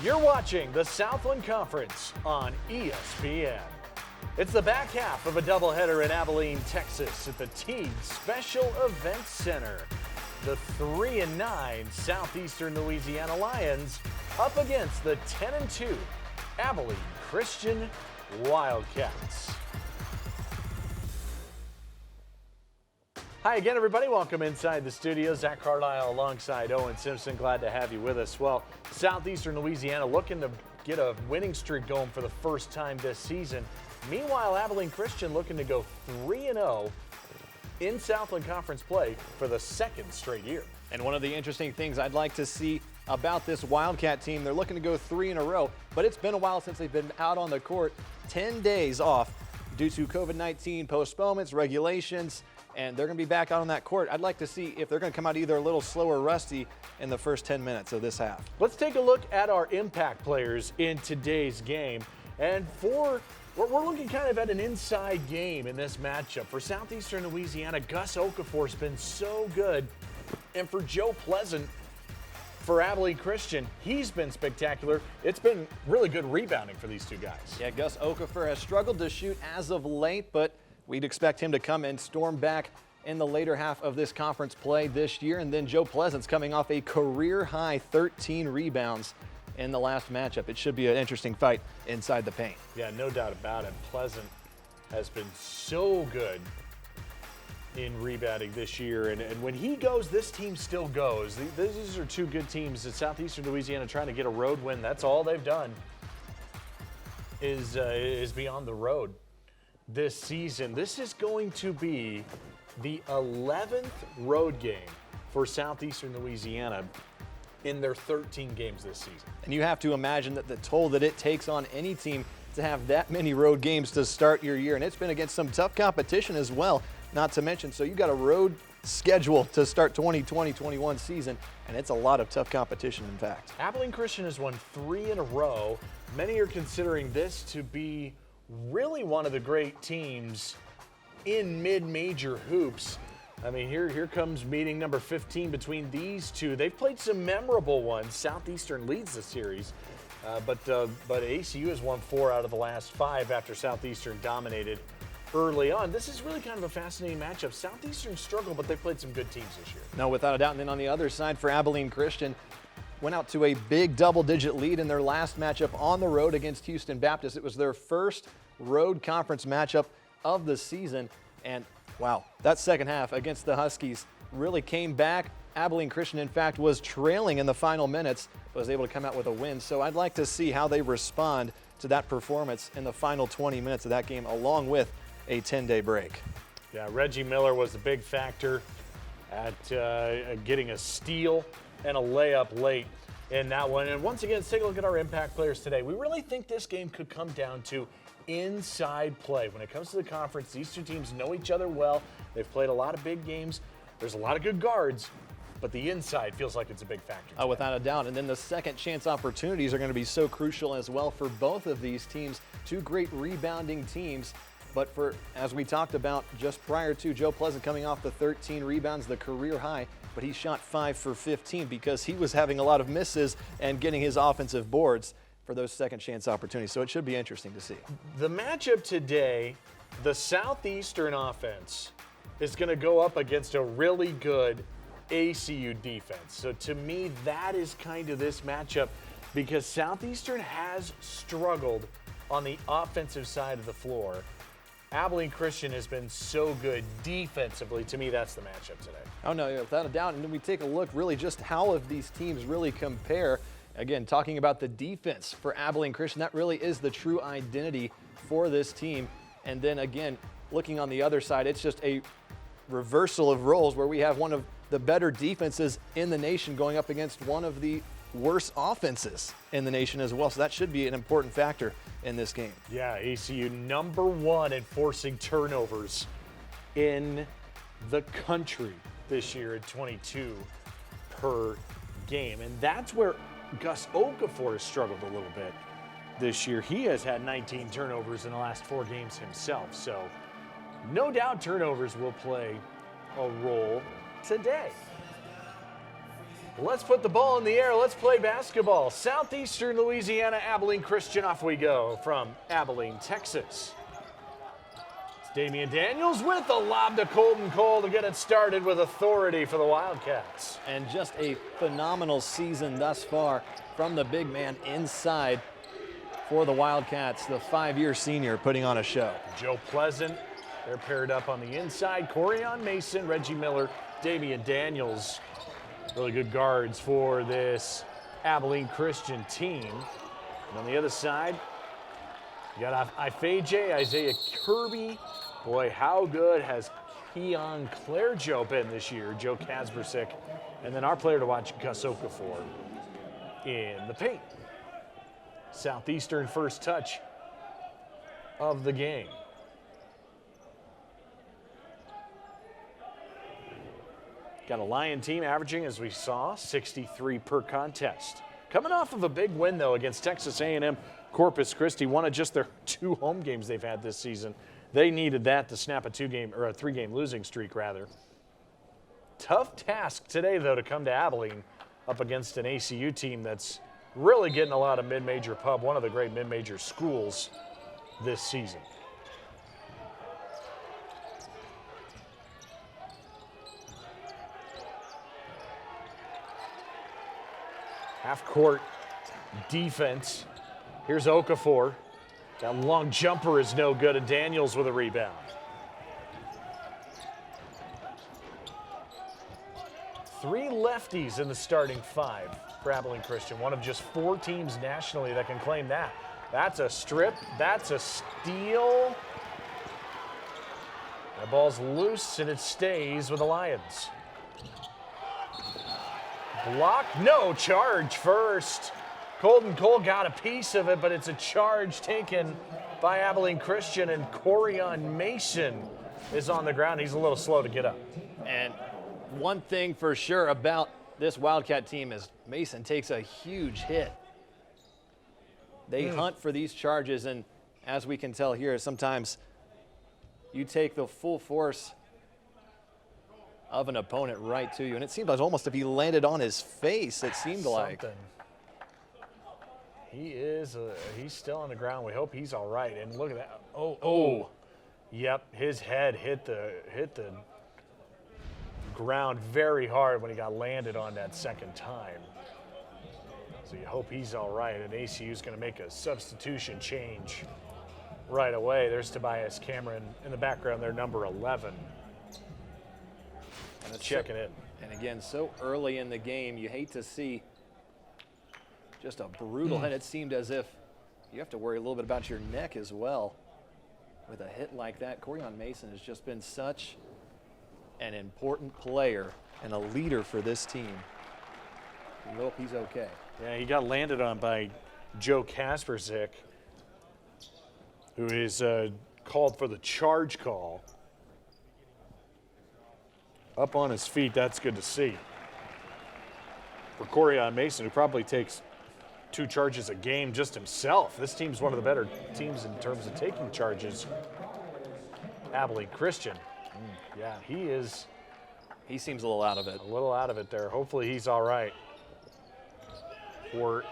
You're watching the Southland Conference on ESPN. It's the back half of a doubleheader in Abilene, Texas at the Teague Special Events Center. The 3-9 Southeastern Louisiana Lions up against the 10-2 Abilene Christian Wildcats. Hi again, everybody. Welcome inside the studio. Zach Carlisle alongside Owen Simpson. Glad to have you with us. Well, Southeastern Louisiana looking to get a winning streak going for the first time this season. Meanwhile, Abilene Christian looking to go 3-0 in Southland Conference play for the second straight year. And one of the interesting things I'd like to see about this Wildcat team, they're looking to go 3 in a row, but it's been a while since they've been out on the court. 10 days off due to COVID-19 postponements, regulations, and they're going to be back out on that court. I'd like to see if they're going to come out either a little slow or rusty in the first 10 minutes of this half. Let's take a look at our impact players in today's game. And we're looking kind of at an inside game in this matchup. For Southeastern Louisiana, Gus Okafor's been so good. And for Joe Pleasant, for Abilene Christian, he's been spectacular. It's been really good rebounding for these two guys. Yeah, Gus Okafor has struggled to shoot as of late, but we'd expect him to come and storm back in the later half of this conference play this year. And then Joe Pleasant's coming off a career-high 13 rebounds in the last matchup. It should be an interesting fight inside the paint. Yeah, no doubt about it. Pleasant has been so good in rebounding this year. And when he goes, this team still goes. These are two good teams. At Southeastern Louisiana trying to get a road win. That's all they've done is be on the road this season. This is going to be the 11th road game for Southeastern Louisiana in their 13 games this season. And you have to imagine that the toll that it takes on any team to have that many road games to start your year. And it's been against some tough competition as well, not to mention. So you got a road schedule to start 2020-21 season, and it's a lot of tough competition, in fact. Abilene Christian has won 3 in a row. Many are considering this to be really one of the great teams in mid-major hoops. I mean, here comes meeting number 15 between these two. They've played some memorable ones. Southeastern leads the series, but ACU has won 4 out of the last 5 after Southeastern dominated early on. This is really kind of a fascinating matchup. Southeastern struggled, but they've played some good teams this year. No, without a doubt. And then on the other side for Abilene Christian, went out to a big double-digit lead in their last matchup on the road against Houston Baptist. It was their first road conference matchup of the season. And wow, that second half against the Huskies really came back. Abilene Christian, in fact, was trailing in the final minutes, but was able to come out with a win. So I'd like to see how they respond to that performance in the final 20 minutes of that game, along with a 10-day break. Yeah, Reggie Miller was the big factor at getting a steal and a layup late in that one. And once again, let's take a look at our impact players today. We really think this game could come down to inside play. When it comes to the conference, these two teams know each other well. They've played a lot of big games. There's a lot of good guards, but the inside feels like it's a big factor. Oh, without a doubt. And then the second chance opportunities are going to be so crucial as well for both of these teams. Two great rebounding teams. But for, as we talked about just prior to, Joe Pleasant coming off the 13 rebounds, the career high, but he shot 5 for 15 because he was having a lot of misses and getting his offensive boards for those second chance opportunities. So it should be interesting to see. The matchup today, the Southeastern offense is going to go up against a really good ACU defense. So to me, that is kind of this matchup because Southeastern has struggled on the offensive side of the floor. Abilene Christian has been so good defensively. To me, that's the matchup today. Oh, no, without a doubt. And then we take a look really just how of these teams really compare. Again, talking about the defense for Abilene Christian, that really is the true identity for this team. And then again, looking on the other side, it's just a reversal of roles where we have one of the better defenses in the nation going up against one of the worst offenses in the nation as well. So that should be an important factor in this game. Yeah, ACU number 1 in forcing turnovers in the country this year at 22 per game. And that's where Gus Okafor has struggled a little bit this year. He has had 19 turnovers in the last 4 games himself. So no doubt turnovers will play a role today. Let's put the ball in the air. Let's play basketball. Southeastern Louisiana, Abilene Christian. Off we go from Abilene, Texas. It's Damian Daniels with the lob to Colton Cole to get it started with authority for the Wildcats. And just a phenomenal season thus far from the big man inside for the Wildcats, the 5-year senior putting on a show. Joe Pleasant, they're paired up on the inside. Corian Mason, Reggie Miller, Damian Daniels. Really good guards for this Abilene Christian team. And on the other side, you got Ifeje, Isaiah Kirby. Boy, how good has Keon Clairjo been this year? Joe Kaspersick. And then our player to watch, Gus Okafor, in the paint. Southeastern first touch of the game. Got a Lion team averaging, as we saw, 63 per contest. Coming off of a big win, though, against Texas A&M Corpus Christi, one of just their 2 home games they've had this season. They needed that to snap a 3-game losing streak, rather. Tough task today, though, to come to Abilene up against an ACU team that's really getting a lot of mid-major pub, one of the great mid-major schools this season. Half-court defense. Here's Okafor. That long jumper is no good, and Daniels with a rebound. Three lefties in the starting 5 for Abilene Christian. One of just 4 teams nationally that can claim that. That's a strip. That's a steal. The ball's loose, and it stays with the Lions. Block, no, charge first. Colton Cole got a piece of it, but it's a charge taken by Abilene Christian, and Corian Mason is on the ground. He's a little slow to get up. And one thing for sure about this Wildcat team is Mason takes a huge hit. They hunt for these charges, and as we can tell here, sometimes you take the full force of an opponent right to you, and it seemed like almost if he landed on his face, it seemed like. He's still on the ground. We hope he's all right. And look at that. Yep, his head hit the ground very hard when he got landed on that second time. So you hope he's all right. And ACU's going to make a substitution change right away. There's Tobias Cameron in the background there, number 11. And it's checking in. And again, so early in the game, you hate to see just a brutal hit. It seemed as if you have to worry a little bit about your neck as well with a hit like that. Corian Mason has just been such an important player and a leader for this team. We hope he's okay. Yeah, he got landed on by Joe Kaspersick, who is called for the charge call. Up on his feet, that's good to see. For Corian Mason, who probably takes 2 charges a game just himself. This team's one of the better teams in terms of taking charges. Abilene Christian. Yeah, he seems a little out of it. A little out of it there. Hopefully he's all right for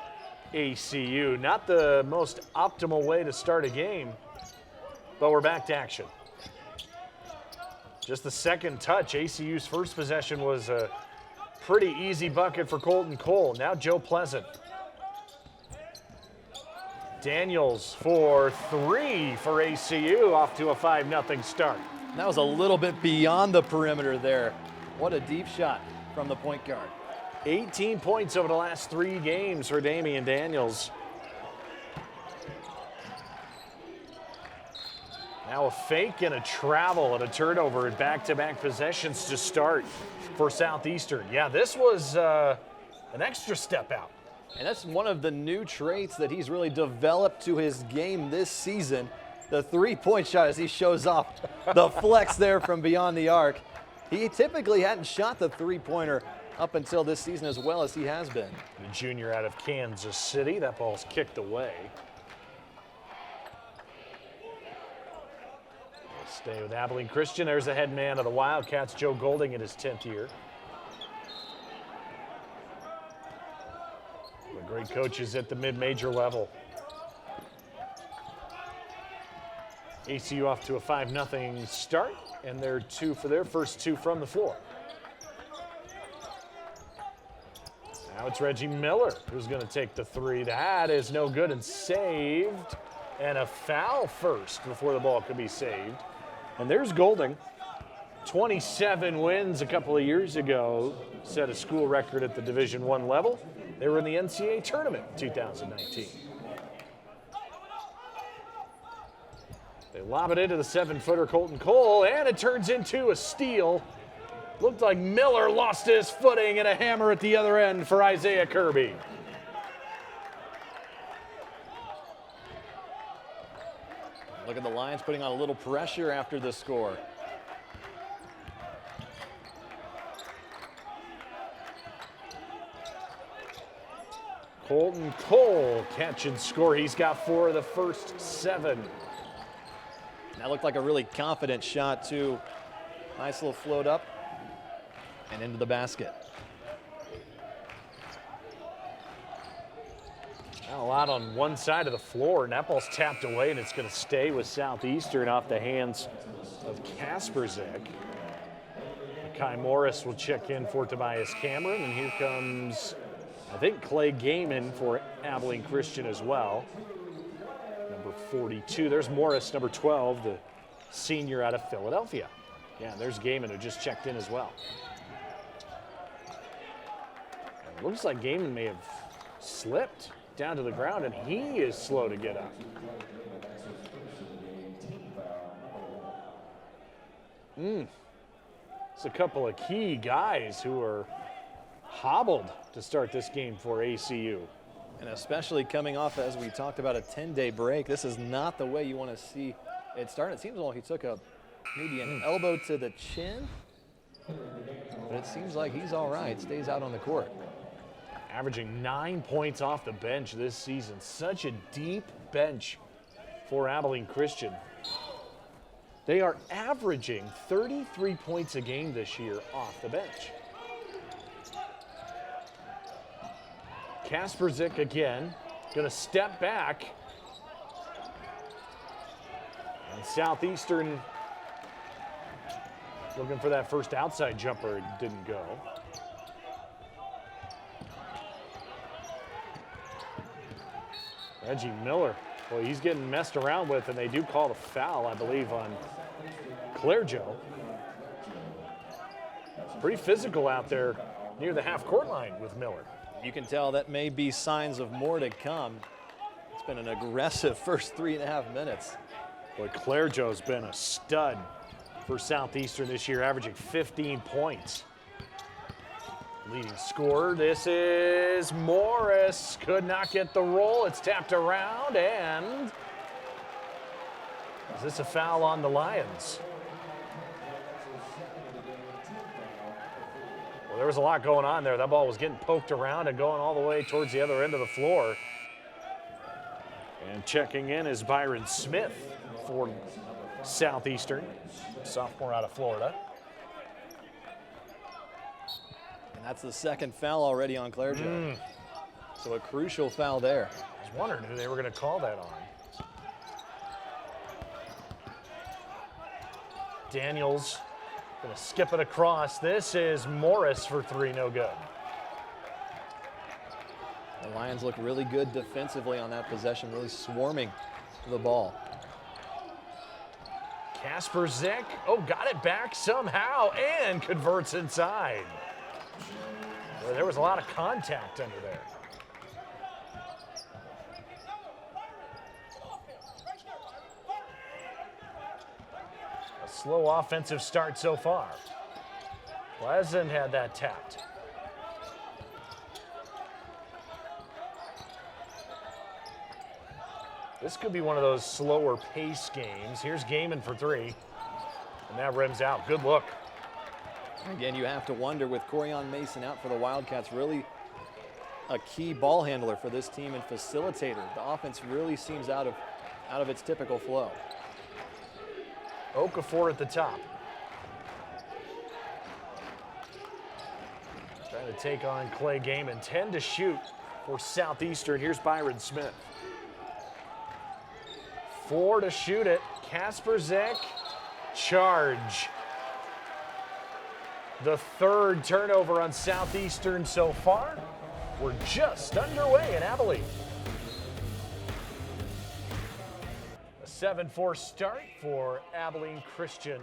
ACU. Not the most optimal way to start a game, but we're back to action. Just the second touch. ACU's first possession was a pretty easy bucket for Colton Cole. Now Joe Pleasant. Daniels for 3 for ACU, off to a 5-0 start. That was a little bit beyond the perimeter there. What a deep shot from the point guard. 18 points over the last 3 games for Damian Daniels. Now a fake and a travel and a turnover and back-to-back possessions to start for Southeastern. Yeah, this was an extra step out. And that's one of the new traits that he's really developed to his game this season. The 3-point shot as he shows off the flex there from beyond the arc. He typically hadn't shot the 3-pointer up until this season as well as he has been. The junior out of Kansas City. That ball's kicked away. Stay with Abilene Christian. There's the head man of the Wildcats, Joe Golding, in his 10th year. Great coaches at the mid-major level. ACU off to a 5-0 start, and they're 2 for their first 2 from the floor. Now it's Reggie Miller who's going to take the 3. That is no good and saved. And a foul first before the ball could be saved. And there's Golding. 27 wins a couple of years ago, set a school record at the Division I level. They were in the NCAA tournament in 2019. They lob it into the 7-footer Colton Cole, and it turns into a steal. Looked like Miller lost his footing, and a hammer at the other end for Isaiah Kirby. Look at the Lions putting on a little pressure after the score. Colton Cole catch and score. He's got 4 of the first 7. That looked like a really confident shot too. Nice little float up and into the basket. Now a lot on one side of the floor, and that ball's tapped away, and it's going to stay with Southeastern off the hands of Kasperzik. Kai Morris will check in for Tobias Cameron, and here comes, I think, Clay Gaiman for Abilene Christian as well. Number 42. There's Morris, number 12, the senior out of Philadelphia. Yeah, there's Gaiman who just checked in as well. It looks like Gaiman may have slipped down to the ground, and he is slow to get up. It's a couple of key guys who are hobbled to start this game for ACU. And especially coming off, as we talked about, a 10-day break. This is not the way you want to see it start. It seems like he took maybe an elbow to the chin, but it seems like he's all right. Stays out on the court. Averaging 9 points off the bench this season. Such a deep bench for Abilene Christian. They are averaging 33 points a game this year off the bench. Kasperzik again, gonna step back. And Southeastern looking for that first outside jumper, it didn't go. Reggie Miller, well, he's getting messed around with, and they do call the foul, I believe, on Claire Joe. Pretty physical out there near the half-court line with Miller. You can tell that may be signs of more to come. It's been an aggressive first 3.5 minutes. Boy, Claire Joe's been a stud for Southeastern this year, averaging 15 points. Leading scorer, this is Morris. Could not get the roll. It's tapped around, and is this a foul on the Lions? Well, there was a lot going on there. That ball was getting poked around and going all the way towards the other end of the floor. And checking in is Byron Smith for Southeastern, sophomore out of Florida. And that's the second foul already on Claire Joe. So a crucial foul there. I was wondering who they were going to call that on. Daniels going to skip it across. This is Morris for 3, no good. The Lions look really good defensively on that possession, really swarming the ball. Kasperzik, oh, got it back somehow and converts inside. Well, there was a lot of contact under there. A slow offensive start so far. Pleasant had that tapped. This could be one of those slower pace games. Here's Gaiman for 3. And that rims out. Good look. Again, you have to wonder, with Corian Mason out for the Wildcats, really a key ball handler for this team and facilitator. The offense really seems out of its typical flow. Okafor at the top. Trying to take on Clay Gaiman. 10 to shoot for Southeastern. Here's Byron Smith. 4 to shoot it. Kasperzik, charge. The third turnover on Southeastern so far. We're just underway in Abilene. A 7-4 start for Abilene Christian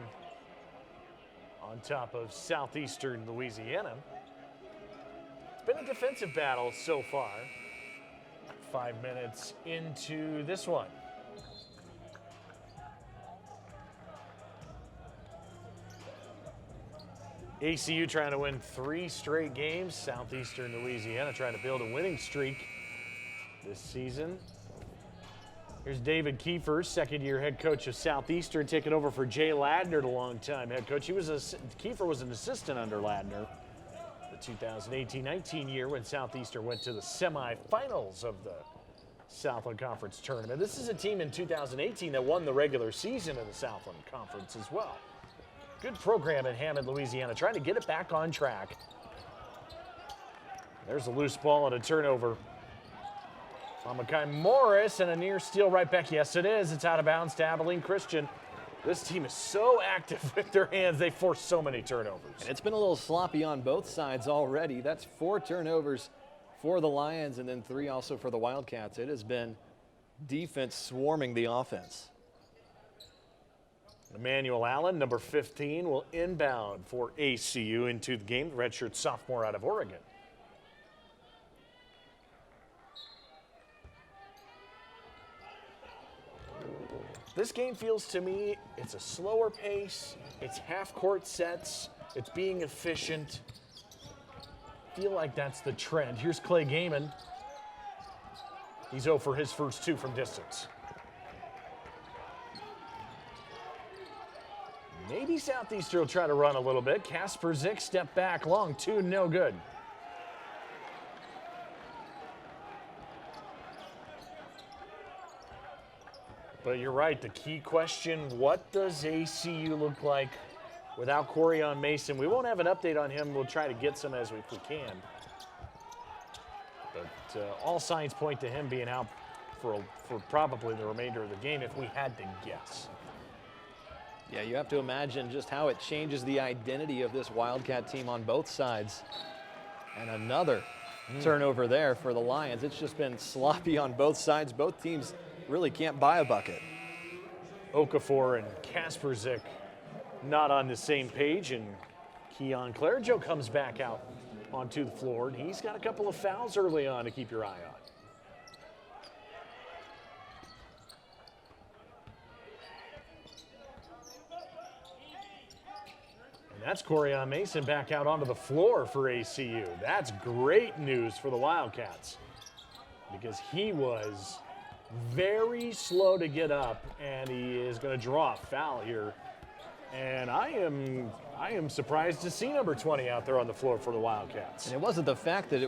on top of Southeastern Louisiana. It's been a defensive battle so far. 5 minutes into this one. ACU trying to win 3 straight games. Southeastern Louisiana trying to build a winning streak this season. Here's David Kiefer, second-year head coach of Southeastern, taking over for Jay Ladner, the longtime head coach. Kiefer was an assistant under Ladner the 2018-19 year when Southeastern went to the semifinals of the Southland Conference tournament. This is a team in 2018 that won the regular season of the Southland Conference as well. Good program in Hammond, Louisiana, trying to get it back on track. There's a loose ball and a turnover. Amakai Morris and a near steal right back. Yes, it is. It's out of bounds to Abilene Christian. This team is so active with their hands. They force so many turnovers. And it's been a little sloppy on both sides already. That's 4 turnovers for the Lions and then 3 also for the Wildcats. It has been defense swarming the offense. Emmanuel Allen, number 15, will inbound for ACU into the game, the redshirt sophomore out of Oregon. This game feels to me, it's a slower pace, it's half-court sets, it's being efficient. I feel like that's the trend. Here's Clay Gaiman. He's 0 for his first 2 from distance. Maybe Southeastern will try to run a little bit. Kasperzik step back long, 2, no good. But you're right, the key question, what does ACU look like without Corian Mason? We won't have an update on him. We'll try to get some if we can. But all signs point to him being out for probably the remainder of the game if we had to guess. Yeah, you have to imagine just how it changes the identity of this Wildcat team on both sides. And another turnover there for the Lions. It's just been sloppy on both sides. Both teams really can't buy a bucket. Okafor and Kasperzik not on the same page, and Keon Clairjo comes back out onto the floor, and he's got a couple of fouls early on to keep your eye on. That's Corian Mason back out onto the floor for ACU. That's great news for the Wildcats because he was very slow to get up, and he is going to draw a foul here. And I am surprised to see number 20 out there on the floor for the Wildcats. And it wasn't the fact that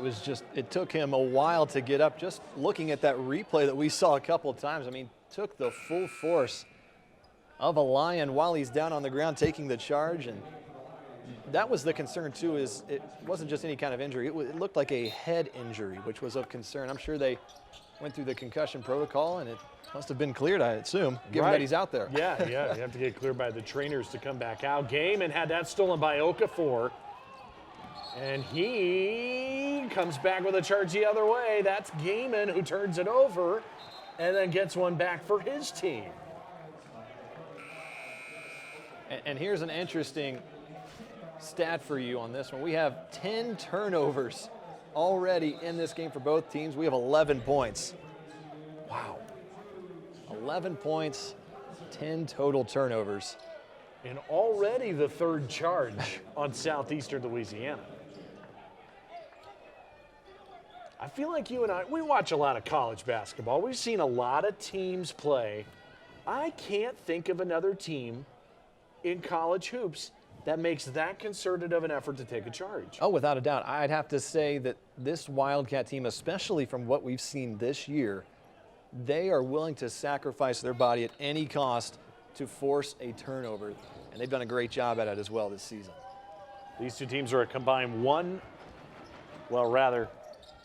it took him a while to get up. Just looking at that replay that we saw a couple of times, I mean, took the full force of a Lion while he's down on the ground taking the charge. And that was the concern, too, is it wasn't just any kind of injury. It looked like a head injury, which was of concern. I'm sure they went through the concussion protocol, and it must have been cleared, I assume, given that he's out there. Yeah, you have to get cleared by the trainers to come back out. Gaiman had that stolen by Okafor, and he comes back with a charge the other way. That's Gaiman who turns it over and then gets one back for his team. And here's an interesting stat for you on this one. We have 10 turnovers already in this game for both teams. We have 11 points. Wow. 11 points, 10 total turnovers. And already the third charge on Southeastern Louisiana. I feel like you and I, we watch a lot of college basketball. We've seen a lot of teams play. I can't think of another team in college hoops that makes that concerted of an effort to take a charge. Oh, without a doubt. I'd have to say that this Wildcat team, especially from what we've seen this year, they are willing to sacrifice their body at any cost to force a turnover, and they've done a great job at it as well this season. These two teams are a combined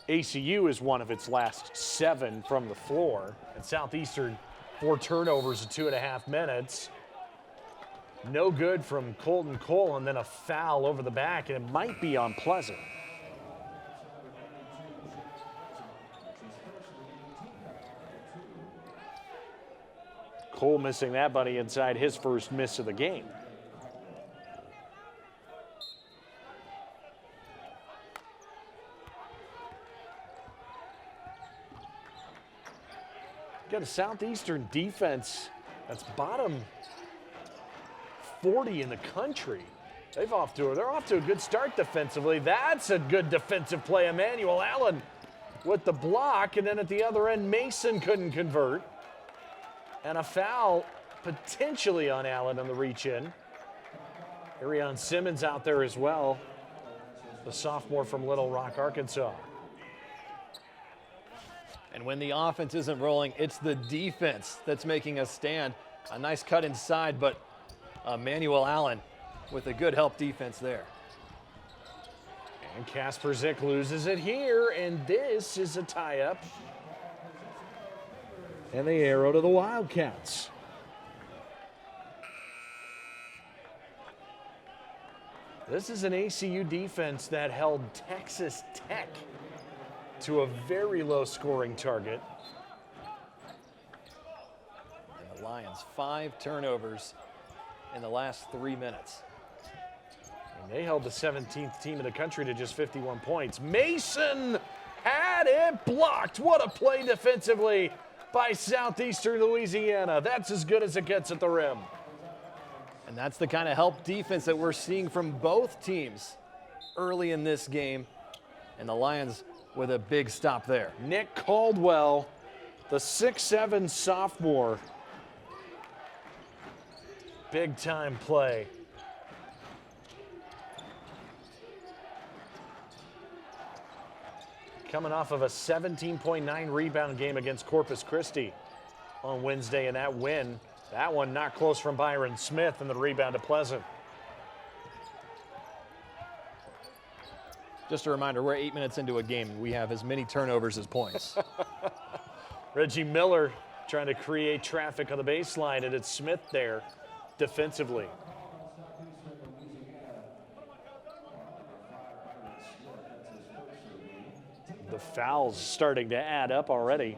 ACU is one of its last 7 from the floor. And Southeastern, 4 turnovers in 2.5 minutes. No good from Colton Cole, and then a foul over the back, and it might be on Pleasant. Cole missing that, buddy, inside his first miss of the game. Got a Southeastern defense that's bottom 40 in the country. They're off to a good start defensively. That's a good defensive play. Emmanuel Allen with the block, and then at the other end, Mason couldn't convert. And a foul potentially on Allen on the reach-in. Arion Simmons out there as well, the sophomore from Little Rock, Arkansas. And when the offense isn't rolling, it's the defense that's making us stand. A nice cut inside, but Emmanuel Allen with a good help defense there. And Kasper Zick loses it here, and this is a tie-up. And the arrow to the Wildcats. This is an ACU defense that held Texas Tech to a very low scoring target. And the Lions 5 turnovers in the last 3 minutes. And they held the 17th team in the country to just 51 points. Mason had it blocked. What a play defensively by Southeastern Louisiana. That's as good as it gets at the rim. And that's the kind of help defense that we're seeing from both teams early in this game. And the Lions with a big stop there. Nick Caldwell, the 6'7" sophomore. Big time play. Coming off of a 17.9 rebound game against Corpus Christi on Wednesday, and that win, that one not close from Byron Smith, and the rebound to Pleasant. Just a reminder, we're 8 minutes into a game, and we have as many turnovers as points. Reggie Miller trying to create traffic on the baseline, and it's Smith there defensively. The fouls starting to add up already.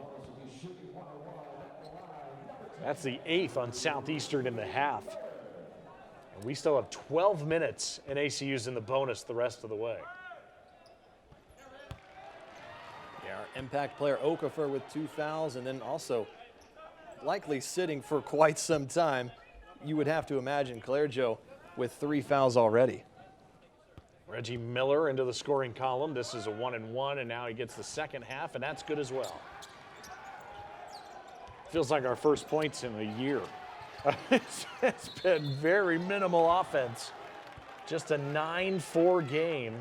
That's the 8th on Southeastern in the half. And we still have 12 minutes, and ACU's in the bonus the rest of the way. Yeah, our impact player Okafor with 2 fouls, and then also likely sitting for quite some time. You would have to imagine Claire Joe with 3 fouls already. Reggie Miller into the scoring column. This is a 1-and-1, and now he gets the second half, and that's good as well. Feels like our first points in a year. It's been very minimal offense. Just a 9-4 game.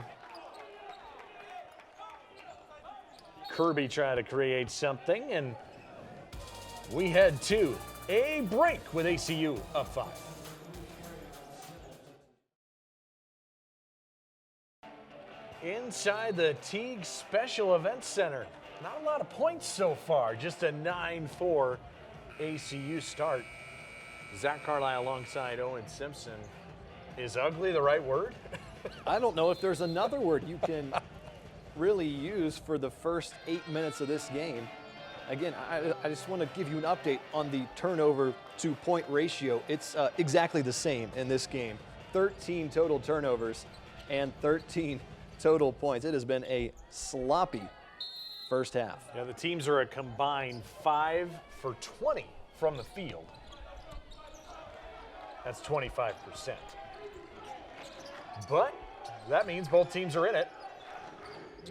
Kirby trying to create something, and we head to a break with ACU up 5. Inside the Teague Special Events Center. Not a lot of points so far, just a 9-4 ACU start. Zach Carlisle alongside Owen Simpson. Is ugly the right word? I don't know if there's another word you can really use for the first 8 minutes of this game. Again, I just want to give you an update on the turnover to point ratio. It's exactly the same in this game. 13 total turnovers and 13 total points. It has been a sloppy first half. Yeah, the teams are a combined 5 for 20 from the field. That's 25%. But that means both teams are in it.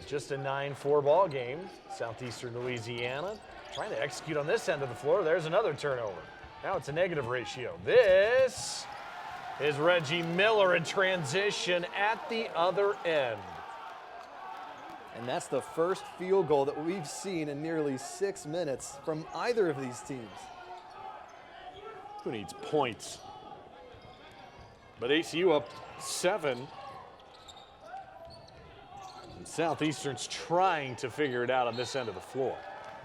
Just a 9-4 ball game. Southeastern Louisiana trying to execute on this end of the floor. There's another turnover. Now it's a negative ratio. This is Reggie Miller in transition at the other end. And that's the first field goal that we've seen in nearly 6 minutes from either of these teams. Who needs points? But ACU up 7. Southeastern's trying to figure it out on this end of the floor.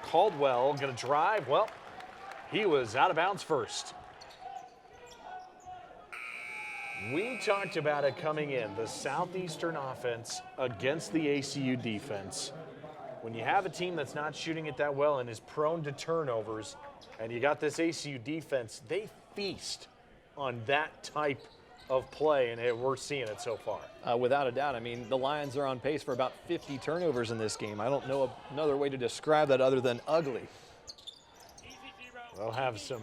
Caldwell going to drive. Well, he was out of bounds first. We talked about it coming in, the Southeastern offense against the ACU defense. When you have a team that's not shooting it that well and is prone to turnovers, and you got this ACU defense, they feast on that type of play, and we're seeing it so far. Without a doubt. I mean, the Lions are on pace for about 50 turnovers in this game. I don't know another way to describe that other than ugly. They'll have some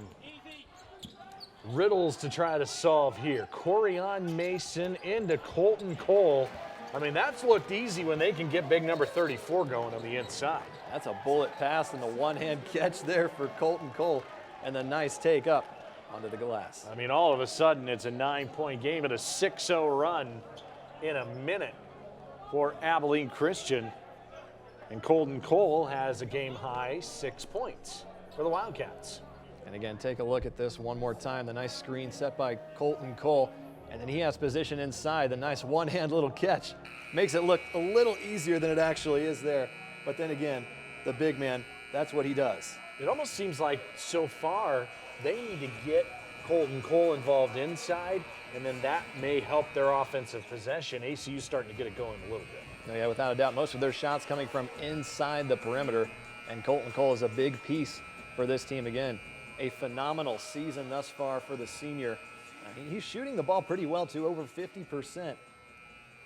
riddles to try to solve here. Corian Mason into Colton Cole. I mean, that's looked easy when they can get big number 34 going on the inside. That's a bullet pass and a one-hand catch there for Colton Cole, and a nice take up onto the glass. I mean, all of a sudden, it's a 9-point game and a 6-0 run in a minute for Abilene Christian. And Colton Cole has a game-high 6 points for the Wildcats. And again, take a look at this one more time. The nice screen set by Colton Cole. And then he has position inside. The nice one-hand little catch makes it look a little easier than it actually is there. But then again, the big man, that's what he does. It almost seems like so far they need to get Colton Cole involved inside, and then that may help their offensive possession. ACU's starting to get it going a little bit. Yeah, without a doubt, most of their shots coming from inside the perimeter. And Colton Cole is a big piece for this team again. A phenomenal season thus far for the senior. I mean, he's shooting the ball pretty well, too, over 50%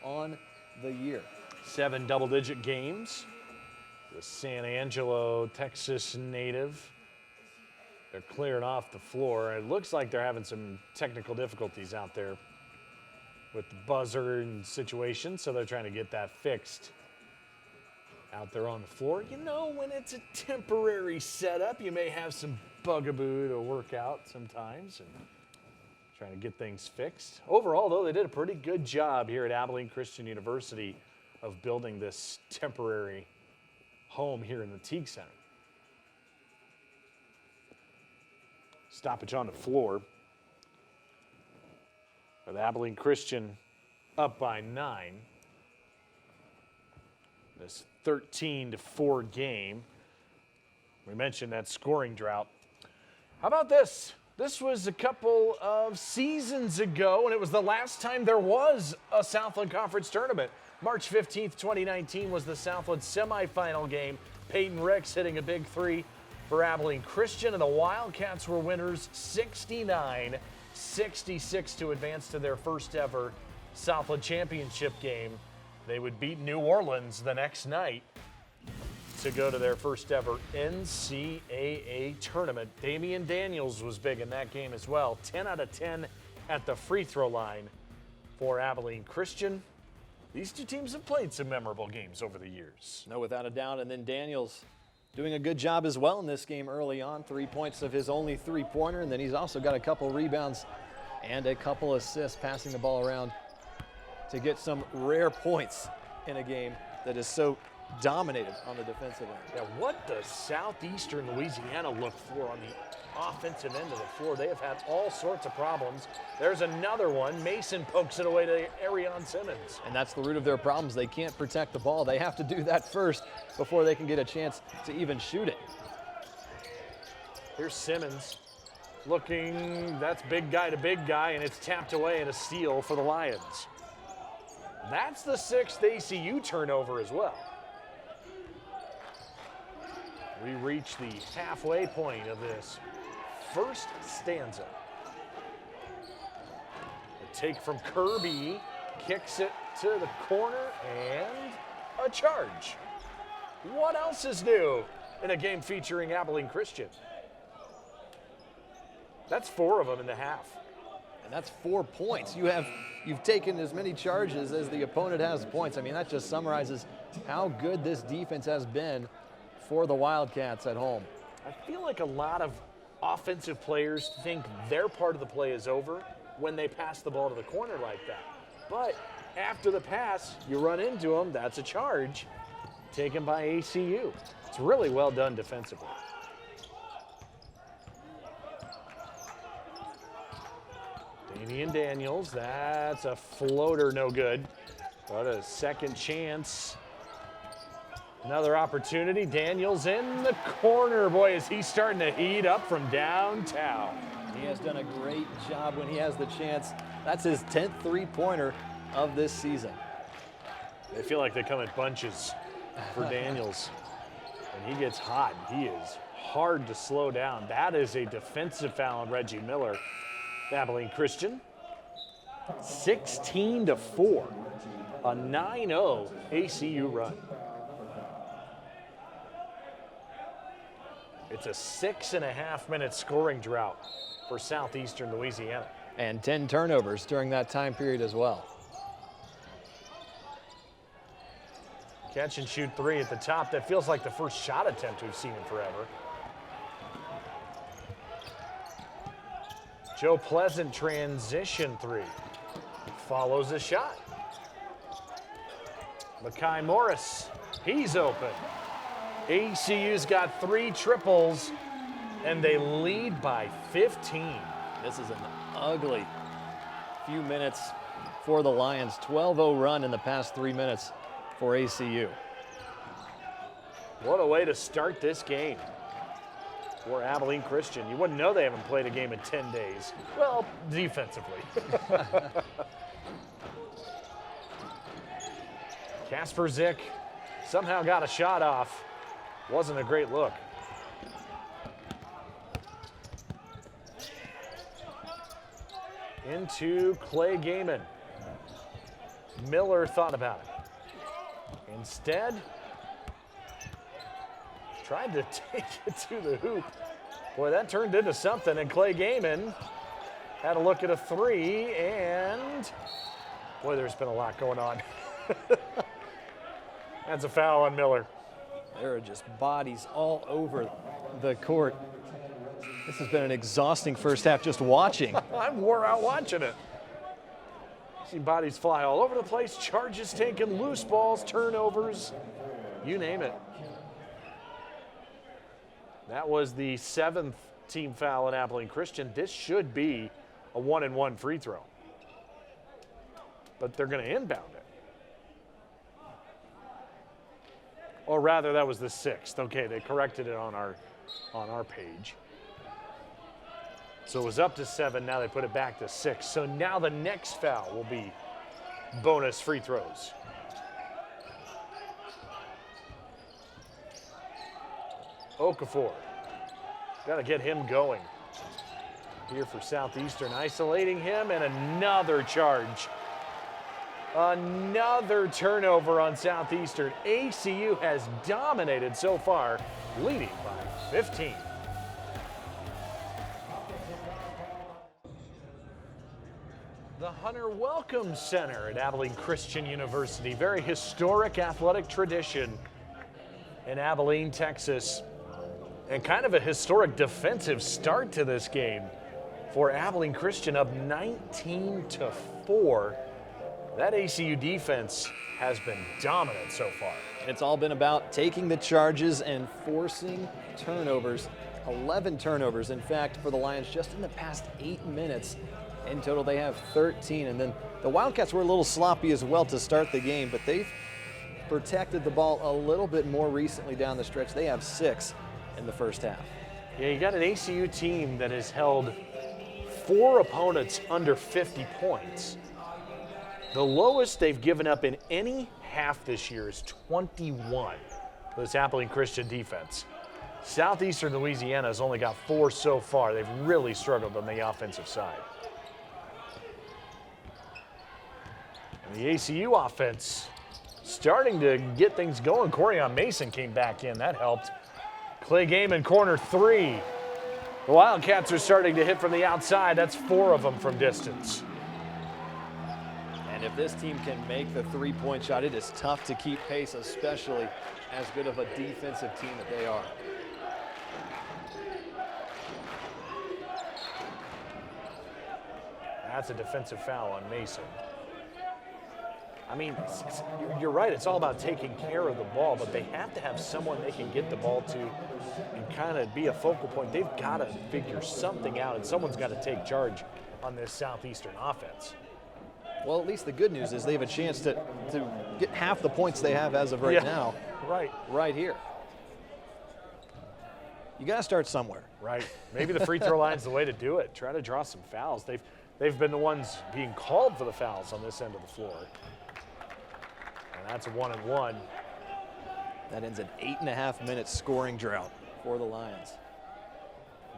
on the year. 7 double-digit games. The San Angelo, Texas native. They're clearing off the floor. It looks like they're having some technical difficulties out there with the buzzer and situation, so they're trying to get that fixed out there on the floor. You know, when it's a temporary setup, you may have some bugaboo to work out sometimes and trying to get things fixed. Overall, though, they did a pretty good job here at Abilene Christian University of building this temporary home here in the Teague Center. Stoppage on the floor. With Abilene Christian up by 9. This 13-4 game. We mentioned that scoring drought. How about this? This was a couple of seasons ago, and it was the last time there was a Southland Conference tournament. March 15th, 2019 was the Southland semifinal game. Peyton Ricks hitting a big three for Abilene Christian, and the Wildcats were winners 69-66 to advance to their first ever Southland championship game. They would beat New Orleans the next night to go to their first ever NCAA tournament. Damian Daniels was big in that game as well. 10 out of 10 at the free throw line for Abilene Christian. These two teams have played some memorable games over the years. No, without a doubt. And then Daniels doing a good job as well in this game early on. 3 points of his only three-pointer, and then he's also got a couple rebounds and a couple assists passing the ball around to get some rare points in a game that is so dominated on the defensive end. Yeah, what does Southeastern Louisiana look for on the offensive end of the floor? They have had all sorts of problems. There's another one. Mason pokes it away to Arion Simmons. And that's the root of their problems. They can't protect the ball. They have to do that first before they can get a chance to even shoot it. Here's Simmons looking, that's big guy to big guy, and it's tapped away and a steal for the Lions. That's the 6th ACU turnover as well. We reach the halfway point of this first stanza. A take from Kirby, kicks it to the corner, and a charge. What else is new in a game featuring Abilene Christian? That's 4 of them in the half. And that's 4 points. You've taken as many charges as the opponent has points. I mean, that just summarizes how good this defense has been for the Wildcats at home. I feel like a lot of offensive players think their part of the play is over when they pass the ball to the corner like that. But after the pass, you run into them, that's a charge taken by ACU. It's really well done defensively. Damian Daniels, that's a floater, no good. But a second chance Another opportunity. Daniels in the corner. Boy, is he starting to heat up from downtown. He has done a great job when he has the chance. That's his 10th three-pointer of this season. They feel like they come in bunches for Daniels. When he gets hot, he is hard to slow down. That is a defensive foul on Reggie Miller. Abilene Christian, 16-4, a 9-0 ACU run. It's a 6.5-minute scoring drought for Southeastern Louisiana. And 10 turnovers during that time period as well. Catch and shoot three at the top. That feels like the first shot attempt we've seen in forever. Joe Pleasant transition three. Follows the shot. Makai Morris, he's open. ACU's got 3 triples, and they lead by 15. This is an ugly few minutes for the Lions. 12-0 run in the past 3 minutes for ACU. What a way to start this game for Abilene Christian. You wouldn't know they haven't played a game in 10 days. Well, defensively. Casper Zick somehow got a shot off. Wasn't a great look. Into Clay Gaiman. Miller thought about it. Instead, tried to take it to the hoop. Boy, that turned into something, and Clay Gaiman had a look at a three, and boy, there's been a lot going on. That's a foul on Miller. There are just bodies all over the court. This has been an exhausting first half just watching. I'm wore out watching it. See bodies fly all over the place, charges taken, loose balls, turnovers, you name it. That was the 7th team foul in Abilene Christian. This should be a 1-and-1 free throw. But they're going to inbound it. Or rather, that was the 6th. Okay, they corrected it on our page. So it was up to 7, now they put it back to 6. So now the next foul will be bonus free throws. Okafor, got to get him going here for Southeastern, isolating him, and another charge. Another turnover on Southeastern. ACU has dominated so far, leading by 15. The Hunter Welcome Center at Abilene Christian University. Very historic athletic tradition in Abilene, Texas. And kind of a historic defensive start to this game for Abilene Christian, up 19-4. That ACU defense has been dominant so far. It's all been about taking the charges and forcing turnovers. 11 turnovers, in fact, for the Lions just in the past 8 minutes. In total, they have 13. And then the Wildcats were a little sloppy as well to start the game, but they've protected the ball a little bit more recently down the stretch. They have 6 in the first half. Yeah, you got an ACU team that has held 4 opponents under 50 points. The lowest they've given up in any half this year is 21 for this Abilene Christian defense. Southeastern Louisiana has only got 4 so far. They've really struggled on the offensive side. And the ACU offense starting to get things going. Corian Mason came back in. That helped. Clay Gaiman, corner 3. The Wildcats are starting to hit from the outside. That's 4 of them from distance. And if this team can make the three-point shot, it is tough to keep pace, especially as good of a defensive team that they are. That's a defensive foul on Mason. I mean, you're right, it's all about taking care of the ball, but they have to have someone they can get the ball to and kind of be a focal point. They've got to figure something out, and someone's got to take charge on this Southeastern offense. Well, at least the good news is they have a chance to get half the points they have as of right now right here. You got to start somewhere. Right. Maybe the free throw line's the way to do it. Try to draw some fouls. They've been the ones being called for the fouls on this end of the floor. And that's a 1-and-1. That ends an 8.5-minute scoring drought for the Lions.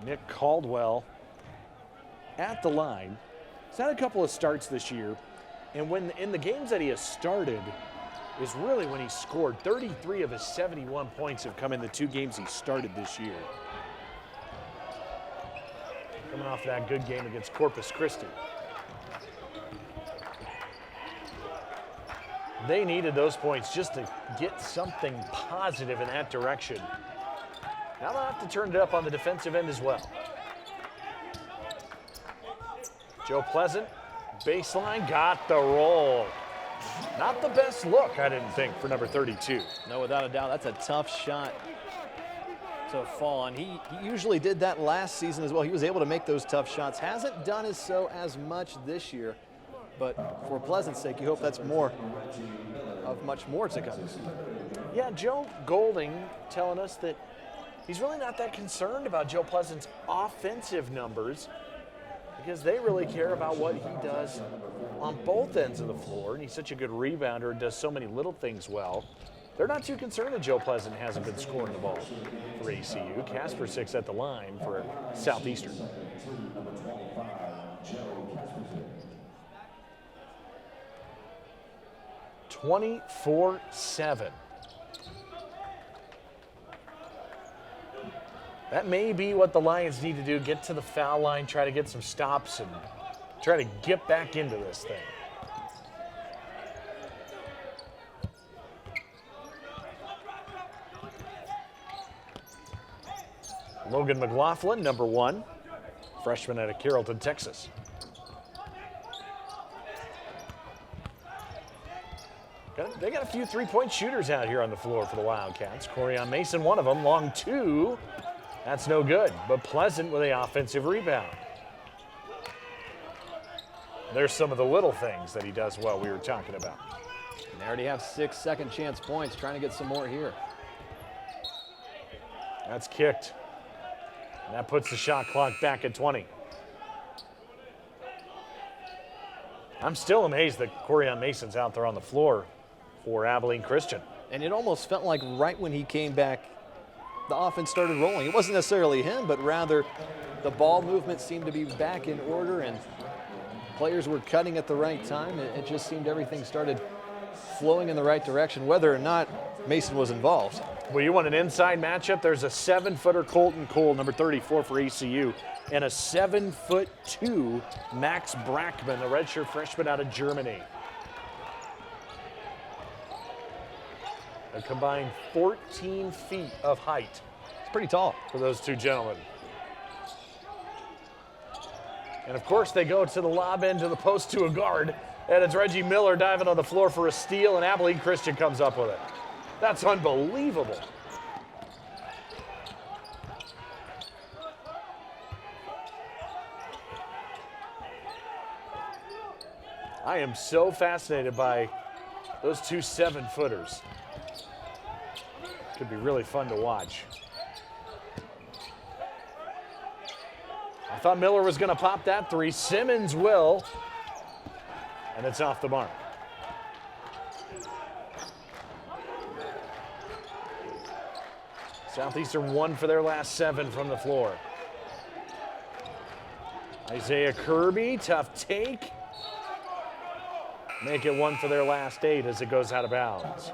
Nick Caldwell at the line. He's had a couple of starts this year. And when in the games that he has started is really when he scored. 33 of his 71 points have come in the 2 games he started this year. Coming off that good game against Corpus Christi. They needed those points just to get something positive in that direction. Now they'll have to turn it up on the defensive end as well. Joe Pleasant, baseline, got the roll. Not the best look, I didn't think, for number 32. No, without a doubt, that's a tough shot to fall on. He usually did that last season as well. He was able to make those tough shots. Hasn't done as much this year, but for Pleasant's sake, you hope that's much more to come. Yeah, Joe Golding telling us that he's really not that concerned about Joe Pleasant's offensive numbers because they really care about what he does on both ends of the floor, and he's such a good rebounder and does so many little things well. They're not too concerned that Joe Pleasant hasn't been scoring the ball for ACU. Casper 6 at the line for Southeastern. (24-7). That may be what the Lions need to do, get to the foul line, try to get some stops, and try to get back into this thing. Logan McLaughlin, number 1, freshman out of Carrollton, Texas. They got a few three-point shooters out here on the floor for the Wildcats. Corian Mason, one of them, long 2. That's no good, but Pleasant with the offensive rebound. There's some of the little things that he does well we were talking about. And they already have 6 second chance points, trying to get some more here. That's kicked. And that puts the shot clock back at 20. I'm still amazed that Corian Mason's out there on the floor for Abilene Christian. And it almost felt like right when he came back, the offense started rolling. It wasn't necessarily him, but rather the ball movement seemed to be back in order and players were cutting at the right time. It just seemed everything started flowing in the right direction, whether or not Mason was involved. Well, you want an inside matchup? There's a 7-footer Colton Cole, number 34 for ACU, and a 7'2" Max Brackman, the redshirt freshman out of Germany. A combined 14 feet of height. It's pretty tall for those two gentlemen. And of course, they go to the lob end to the post to a guard, and it's Reggie Miller diving on the floor for a steal, and Abilene Christian comes up with it. That's unbelievable. I am so fascinated by those two 7-footers. Could be really fun to watch. I thought Miller was going to pop that 3. Simmons will. And it's off the mark. Southeastern 1 for their last 7 from the floor. Isaiah Kirby, tough take. Make it 1 for their last 8 as it goes out of bounds.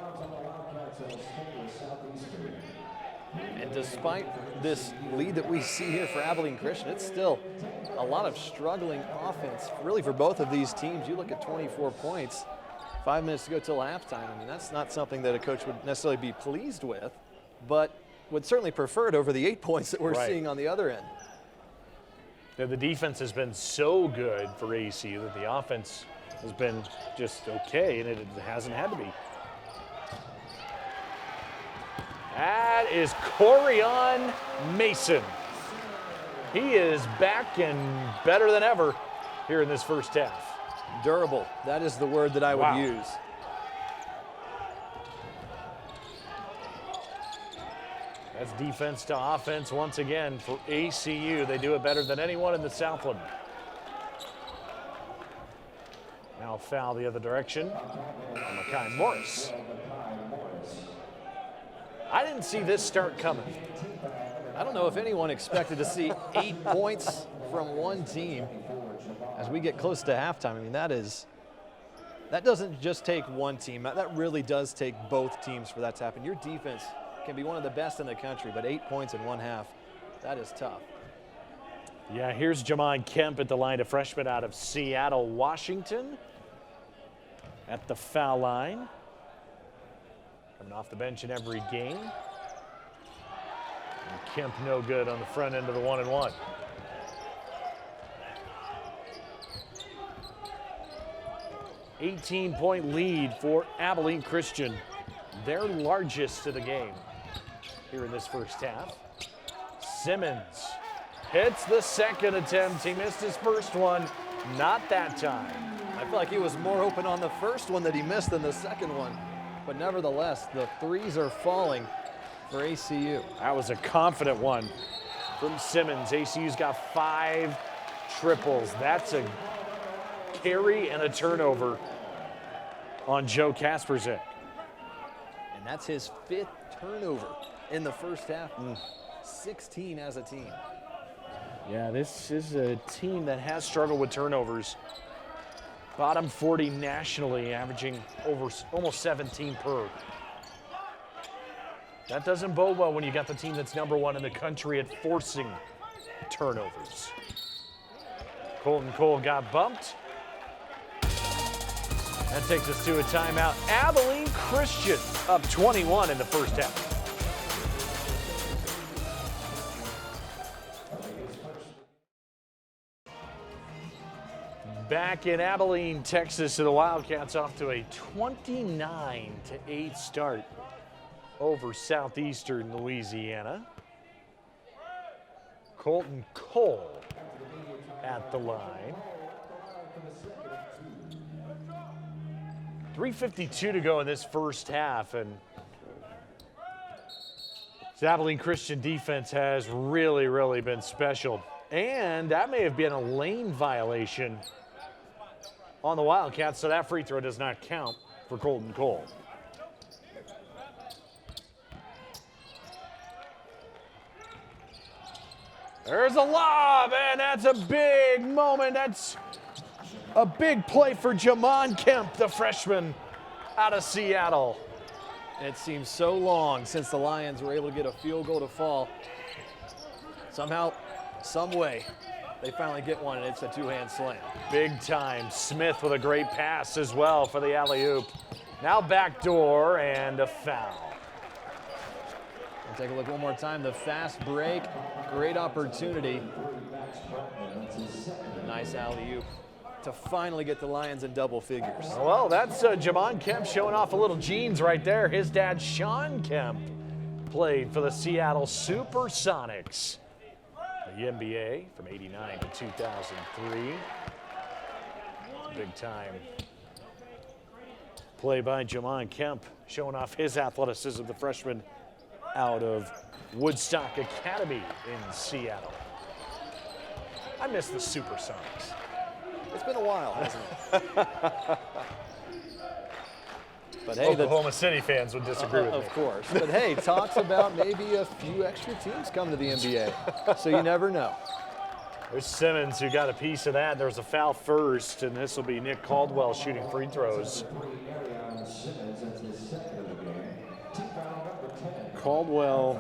And despite this lead that we see here for Abilene Christian, it's still a lot of struggling offense, really, for both of these teams. You look at 24 points, 5 minutes to go till halftime. I mean, that's not something that a coach would necessarily be pleased with, but would certainly prefer it over the 8 points that we're seeing on the other end. Yeah, the defense has been so good for ACU that the offense has been just okay, and it hasn't had to be. That is Corian Mason. He is back and better than ever here in this first half. Durable, that is the word that I would use. That's defense to offense once again for ACU. They do it better than anyone in the Southland. Now foul the other direction on Makai Morris. I didn't see this start coming. I don't know if anyone expected to see 8 points from one team as we get close to halftime. I mean, that doesn't just take one team. That really does take both teams for that to happen. Your defense can be one of the best in the country, but 8 points in one half, that is tough. Yeah, here's Jamon Kemp at the line, a freshman out of Seattle, Washington, at the foul line. Coming off the bench in every game. And Kemp no good on the front end of the 1-and-1. $18-point lead for Abilene Christian, their largest of the game here in this first half. Simmons hits the second attempt. He missed his first one, not that time. I feel like he was more open on the first one that he missed than the second one. But nevertheless, the threes are falling for ACU. That was a confident one from Simmons. ACU's got 5 triples. That's a carry and a turnover on Joe Kasperzik. And that's his 5th turnover in the first half. 16 as a team. Yeah, this is a team that has struggled with turnovers. Bottom 40 nationally, averaging over almost 17 per. That doesn't bode well when you got the team that's #1 in the country at forcing turnovers. Colton Cole got bumped. That takes us to a timeout. Abilene Christian up 21 in the first half. Back in Abilene, Texas, the Wildcats off to a 29-8 start over Southeastern Louisiana. Colton Cole at the line. 3:52 to go in this first half, and the Abilene Christian defense has really been special. And that may have been a lane violation on the Wildcats, so that free throw does not count for Colton Cole. There's a lob, and that's a big moment. That's a big play for Jamon Kemp, the freshman out of Seattle. It seems so long since the Lions were able to get a field goal to fall. Somehow, some way, they finally get one, and it's a two-hand slam. Big time. Smith with a great pass as well for the alley-oop. Now backdoor and a foul. We'll take a look one more time. The fast break, great opportunity. Nice alley-oop to finally get the Lions in double figures. Well, that's Jamon Kemp showing off a little jeans right there. His dad, Sean Kemp, played for the Seattle Supersonics, the NBA from '89 to 2003. Big time play by Jamon Kemp, showing off his athleticism, the freshman out of Woodstock Academy in Seattle. I miss the Supersonics. It's been a while, hasn't it? But hey, Oklahoma City fans would disagree with me. Of course. But hey, talks about maybe a few extra teams come to the NBA. So you never know. There's Simmons who got a piece of that. There's a foul first, and this will be Nick Caldwell shooting free throws. Caldwell.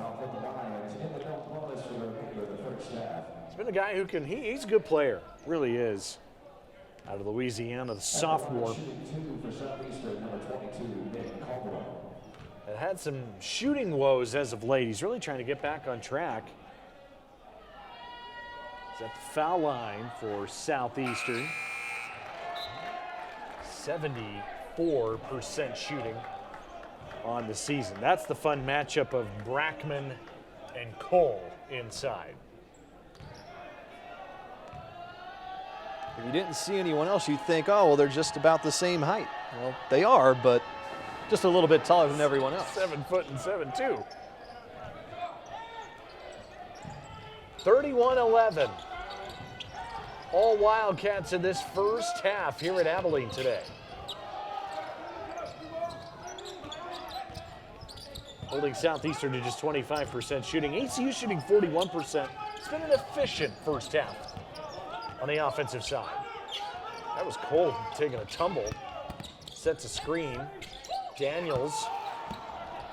He's been a guy who can, he's a good player, really is. Out of Louisiana, the sophomore. It had some shooting woes as of late. He's really trying to get back on track. He's at the foul line for Southeastern. 74% shooting on the season. That's the fun matchup of Brackman and Cole inside. If you didn't see anyone else, you'd think, oh, well, they're just about the same height. Well, they are, but just a little bit taller than everyone else. 7 foot and 7'2". 31-11. All Wildcats in this first half here at Abilene today. Holding Southeastern to just 25% shooting. ACU shooting 41%. It's been an efficient first half on the offensive side. That was Cole taking a tumble. Sets a screen. Daniels.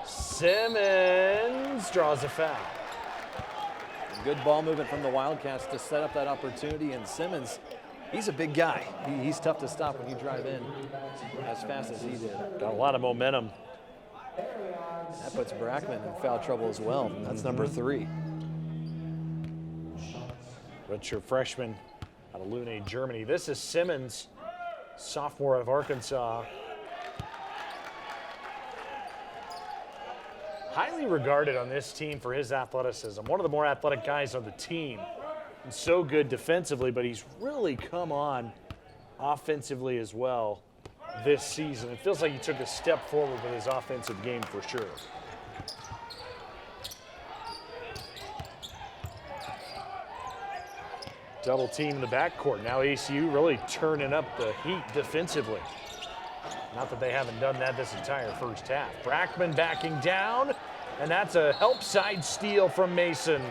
Simmons draws a foul. Good ball movement from the Wildcats to set up that opportunity, and Simmons, he's a big guy. He's tough to stop when you drive in as fast as he did. Got a lot of momentum. That puts Brackman in foul trouble as well. That's number 3. Redshirt freshman out of Lune, Germany. This is Simmons, sophomore out of Arkansas. Highly regarded on this team for his athleticism. One of the more athletic guys on the team. And so good defensively, but he's really come on offensively as well this season. It feels like he took a step forward with his offensive game for sure. Double team in the backcourt. Now ACU really turning up the heat defensively. Not that they haven't done that this entire first half. Brackman backing down, and that's a help side steal from Mason.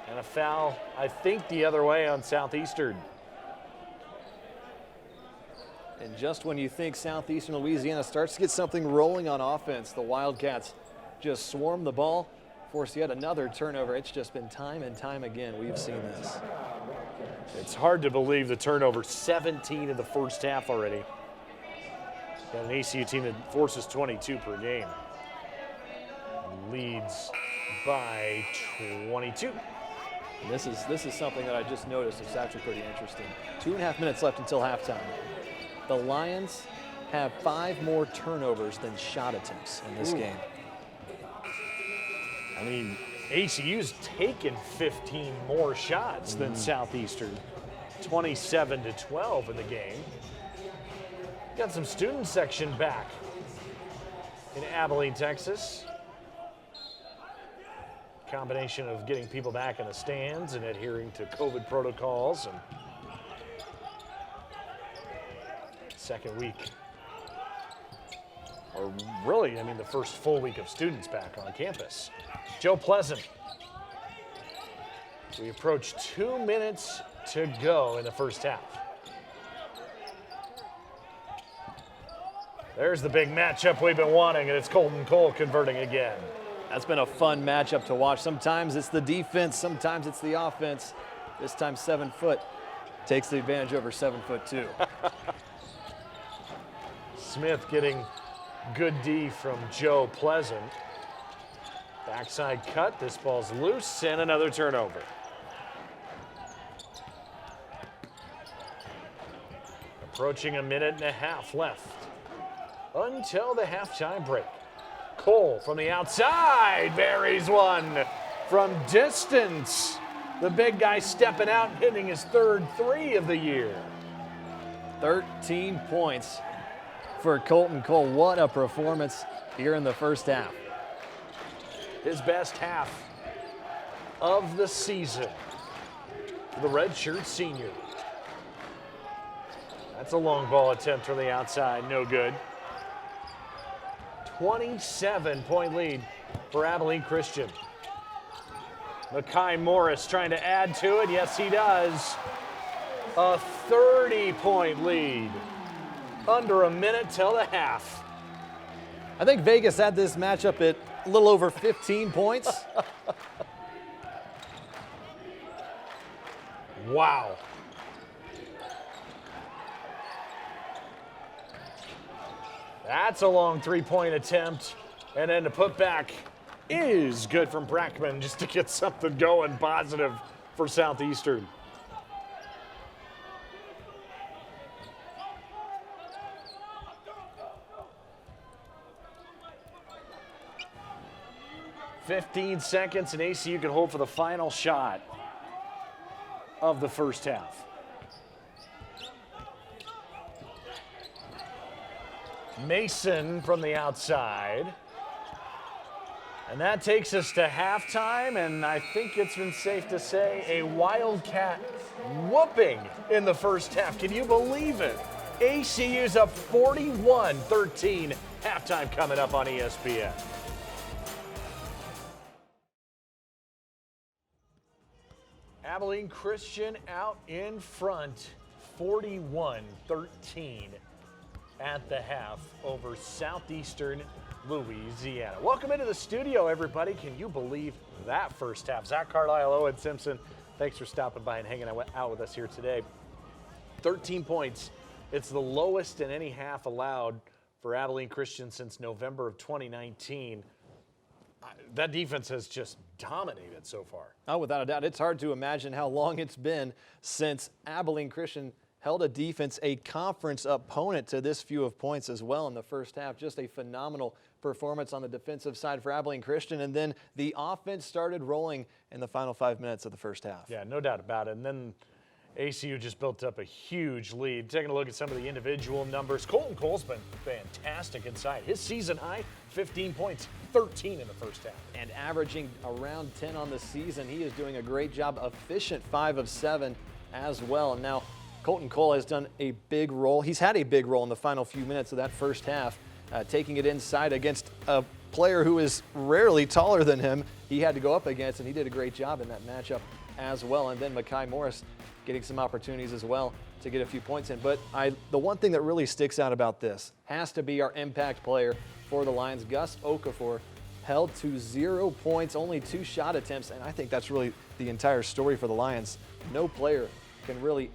And a foul, I think, the other way on Southeastern. And just when you think Southeastern Louisiana starts to get something rolling on offense, the Wildcats just swarm the ball, force yet another turnover. It's just been time and time again we've seen this. It's hard to believe the turnover, 17 in the first half already. Got an ACU team that forces 22 per game. Leads by 22. And this is something that I just noticed. It's actually pretty interesting. 2.5 minutes left until halftime. The Lions have 5 more turnovers than shot attempts in this game. I mean, ACU's taken 15 more shots than Southeastern. 27-12 in the game. Got some student section back in Abilene, Texas. Combination of getting people back in the stands and adhering to COVID protocols. And second week, or really, I mean, the first full week of students back on campus. Joe Pleasant. We approach 2 minutes to go in the first half. There's the big matchup we've been wanting, and it's Colton Cole converting again. That's been a fun matchup to watch. Sometimes it's the defense, sometimes it's the offense. This time 7 foot takes the advantage over 7'2". Smith getting good D from Joe Pleasant. Backside cut, this ball's loose, and another turnover. Approaching a minute and a half left until the halftime break. Cole from the outside buries one from distance. The big guy stepping out and hitting his third 3 of the year. 13 points for Colton Cole. What a performance here in the first half. His best half of the season. The redshirt senior. That's a long ball attempt from the outside, no good. 27-point lead for Abilene Christian. Makai Morris trying to add to it. Yes, he does. A 30-point lead. Under a minute till the half. I think Vegas had this matchup at a little over 15 points. Wow. That's a long 3-point attempt. And then the putback is good from Brackman just to get something going positive for Southeastern. "15 seconds, and ACU can hold for the final shot of the first half. Mason from the outside. And that takes us to halftime, and I think it's been safe to say a Wildcat whooping in the first half. Can you believe it? ACU's up 41-13. Halftime coming up on ESPN. Abilene Christian out in front, 41-13 at the half over Southeastern Louisiana. Welcome into the studio, everybody. Can you believe that first half? Zach Carlisle, Owen Simpson, thanks for stopping by and hanging out with us here today. 13 points. It's the lowest in any half allowed for Abilene Christian since November of 2019. That defense has just dominated so far. Oh, without a doubt. It's hard to imagine how long it's been since Abilene Christian held a defense, a conference opponent, to this few of points as well in the first half. Just a phenomenal performance on the defensive side for Abilene Christian. And then the offense started rolling in the final 5 minutes of the first half. Yeah, no doubt about it. And then ACU just built up a huge lead. Taking a look at some of the individual numbers, Colton Cole's been fantastic inside. His season high, 15 points, 13 in the first half. And averaging around 10 on the season. He is doing a great job, efficient 5 of 7 as well. And now Colton Cole has done a big role. He's had a big role in the final few minutes of that first half, taking it inside against a player who is rarely taller than him. He had to go up against, and he did a great job in that matchup as well. And then Mekhi Morris getting some opportunities as well to get a few points in. But the one thing that really sticks out about this has to be our impact player for the Lions. Gus Okafor held to 0 points, only 2 shot attempts, and I think that's really the entire story for the Lions. No player can really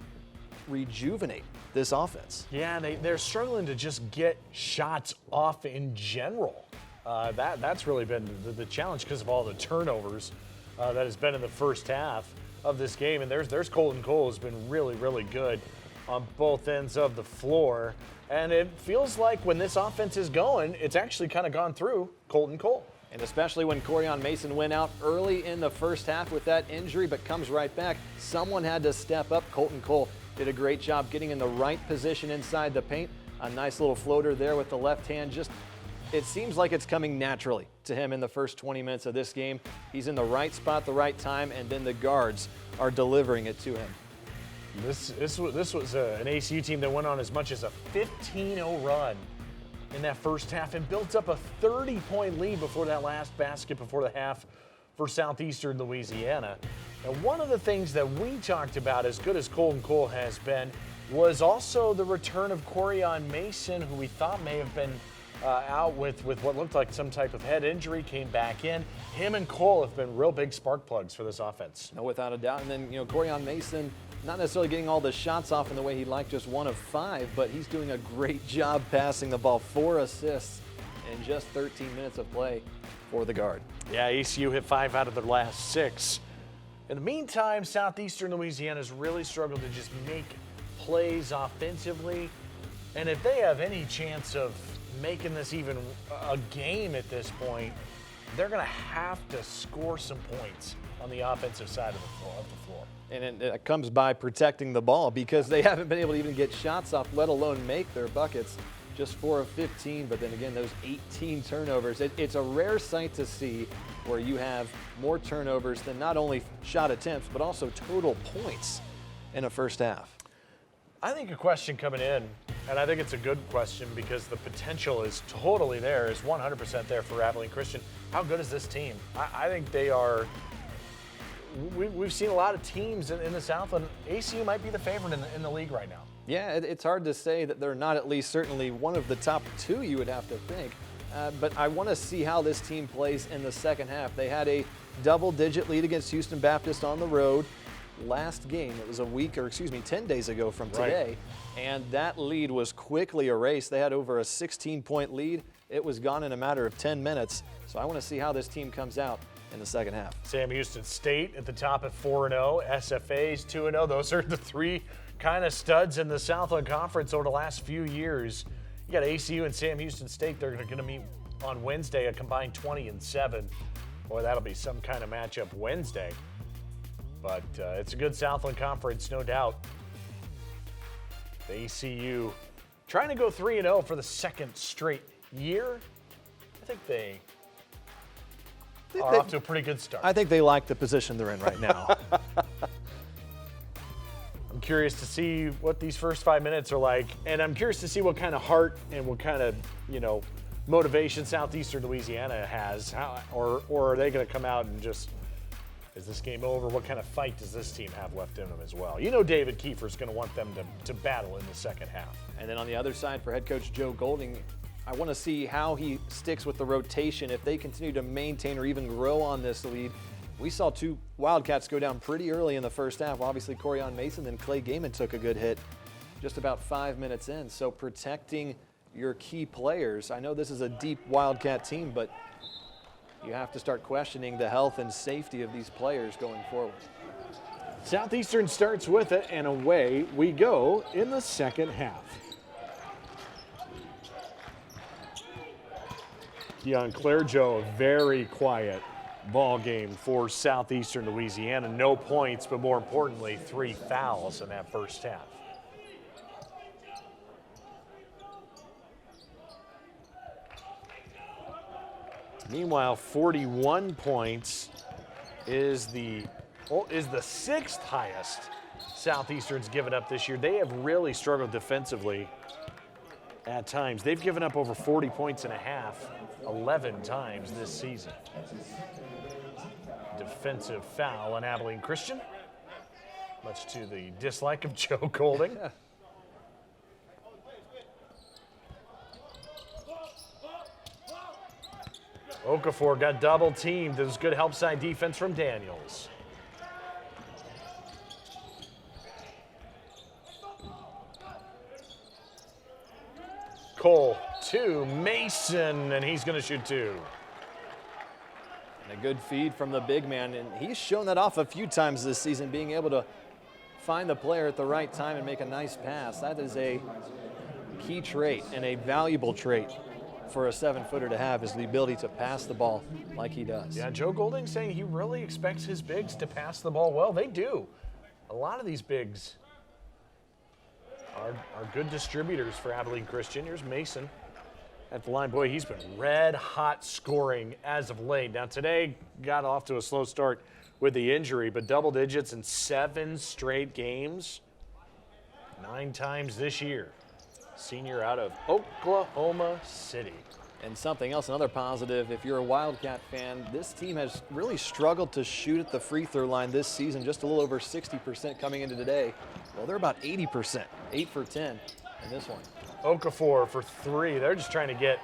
rejuvenate this offense. Yeah, they're struggling to just get shots off in general. That's really been the challenge because of all the turnovers that has been in the first half of this game. And there's Colton Cole has been really, really good on both ends of the floor. And it feels like when this offense is going, it's actually kind of gone through Colton Cole. And especially when Corian Mason went out early in the first half with that injury, but comes right back, someone had to step up. Colton Cole did a great job getting in the right position inside the paint. A nice little floater there with the left hand. Just, it seems like it's coming naturally to him in the first 20 minutes of this game. He's in the right spot, the right time, and then the guards are delivering it to him. This was an ACU team that went on as much as a 15-0 run in that first half and built up a 30-point lead before that last basket before the half for Southeastern Louisiana. And one of the things that we talked about, as good as Colton Cole has been, was also the return of Corian Mason, who we thought may have been out with what looked like some type of head injury, came back in. Him and Cole have been real big spark plugs for this offense. No, without a doubt. And then, Corian Mason, not necessarily getting all the shots off in the way he'd like, just 1 of 5, but he's doing a great job passing the ball. 4 assists in just 13 minutes of play for the guard. Yeah, ACU hit 5 out of their last 6. In the meantime, Southeastern Louisiana's really struggled to just make plays offensively. And if they have any chance of making this even a game at this point, they're going to have to score some points on the offensive side of the floor. And it comes by protecting the ball, because they haven't been able to even get shots off, let alone make their buckets. Just 4 of 15, but then again, those 18 turnovers. It's a rare sight to see where you have more turnovers than not only shot attempts, but also total points in a first half. I think a question coming in, and I think it's a good question because the potential is totally there, is 100% there for Abilene Christian. How good is this team? I think they are. We've seen a lot of teams in the South, and ACU might be the favorite in the league right now. Yeah, it's hard to say that they're not at least certainly one of the top 2, you would have to think. But I want to see how this team plays in the second half. They had a double-digit lead against Houston Baptist on the road last game. It was 10 days ago from today. Right. And that lead was quickly erased. They had over a 16-point lead. It was gone in a matter of 10 minutes. So I want to see how this team comes out in the second half. Sam Houston State at the top at 4-0. SFA's 2-0. Those are the 3 kind of studs in the Southland Conference over the last few years. You got ACU and Sam Houston State. They're going to meet on Wednesday, a combined 20-7. Boy, that'll be some kind of matchup Wednesday. But it's a good Southland Conference, no doubt. The ACU trying to go 3-0 for the second straight year. I think they are off to a pretty good start. I think they like the position they're in right now. I'm curious to see what these first 5 minutes are like, and I'm curious to see what kind of heart and what kind of, motivation Southeastern Louisiana has. Or are they going to come out and just, is this game over? What kind of fight does this team have left in them as well? David Kiefer's going to want them to battle in the second half. And then on the other side for head coach Joe Golding, I want to see how he sticks with the rotation. If they continue to maintain or even grow on this lead. We saw two Wildcats go down pretty early in the first half. Obviously, Corian Mason, then Clay Gaiman took a good hit just about 5 minutes in. So protecting your key players. I know this is a deep Wildcat team, but you have to start questioning the health and safety of these players going forward. Southeastern starts with it, and away we go in the second half. Keon Clairgeau, a very quiet ball game for Southeastern Louisiana. No points, but more importantly, 3 fouls in that first half. Meanwhile, 41 points is the 6th highest Southeastern's given up this year. They have really struggled defensively at times. They've given up over 40 points and a half 11 times this season. Defensive foul on Abilene Christian, much to the dislike of Joe Golding. Okafor got double teamed. There's good help side defense from Daniels. Cole to Mason, and he's going to shoot 2. And a good feed from the big man, and he's shown that off a few times this season, being able to find the player at the right time and make a nice pass. That is a key trait and a valuable trait for a 7-footer to have, is the ability to pass the ball like he does. Yeah, Joe Golding saying he really expects his bigs to pass the ball well. They do. A lot of these bigs are good distributors for Abilene Christian. Here's Mason at the line. Boy, he's been red hot scoring as of late. Now today got off to a slow start with the injury, but double digits in 7 straight games, 9 times this year. Senior out of Oklahoma City. And something else, another positive, if you're a Wildcat fan, this team has really struggled to shoot at the free throw line this season, just a little over 60% coming into today. Well, they're about 80%, 8 for 10 in this one. Okafor for 3. They're just trying to get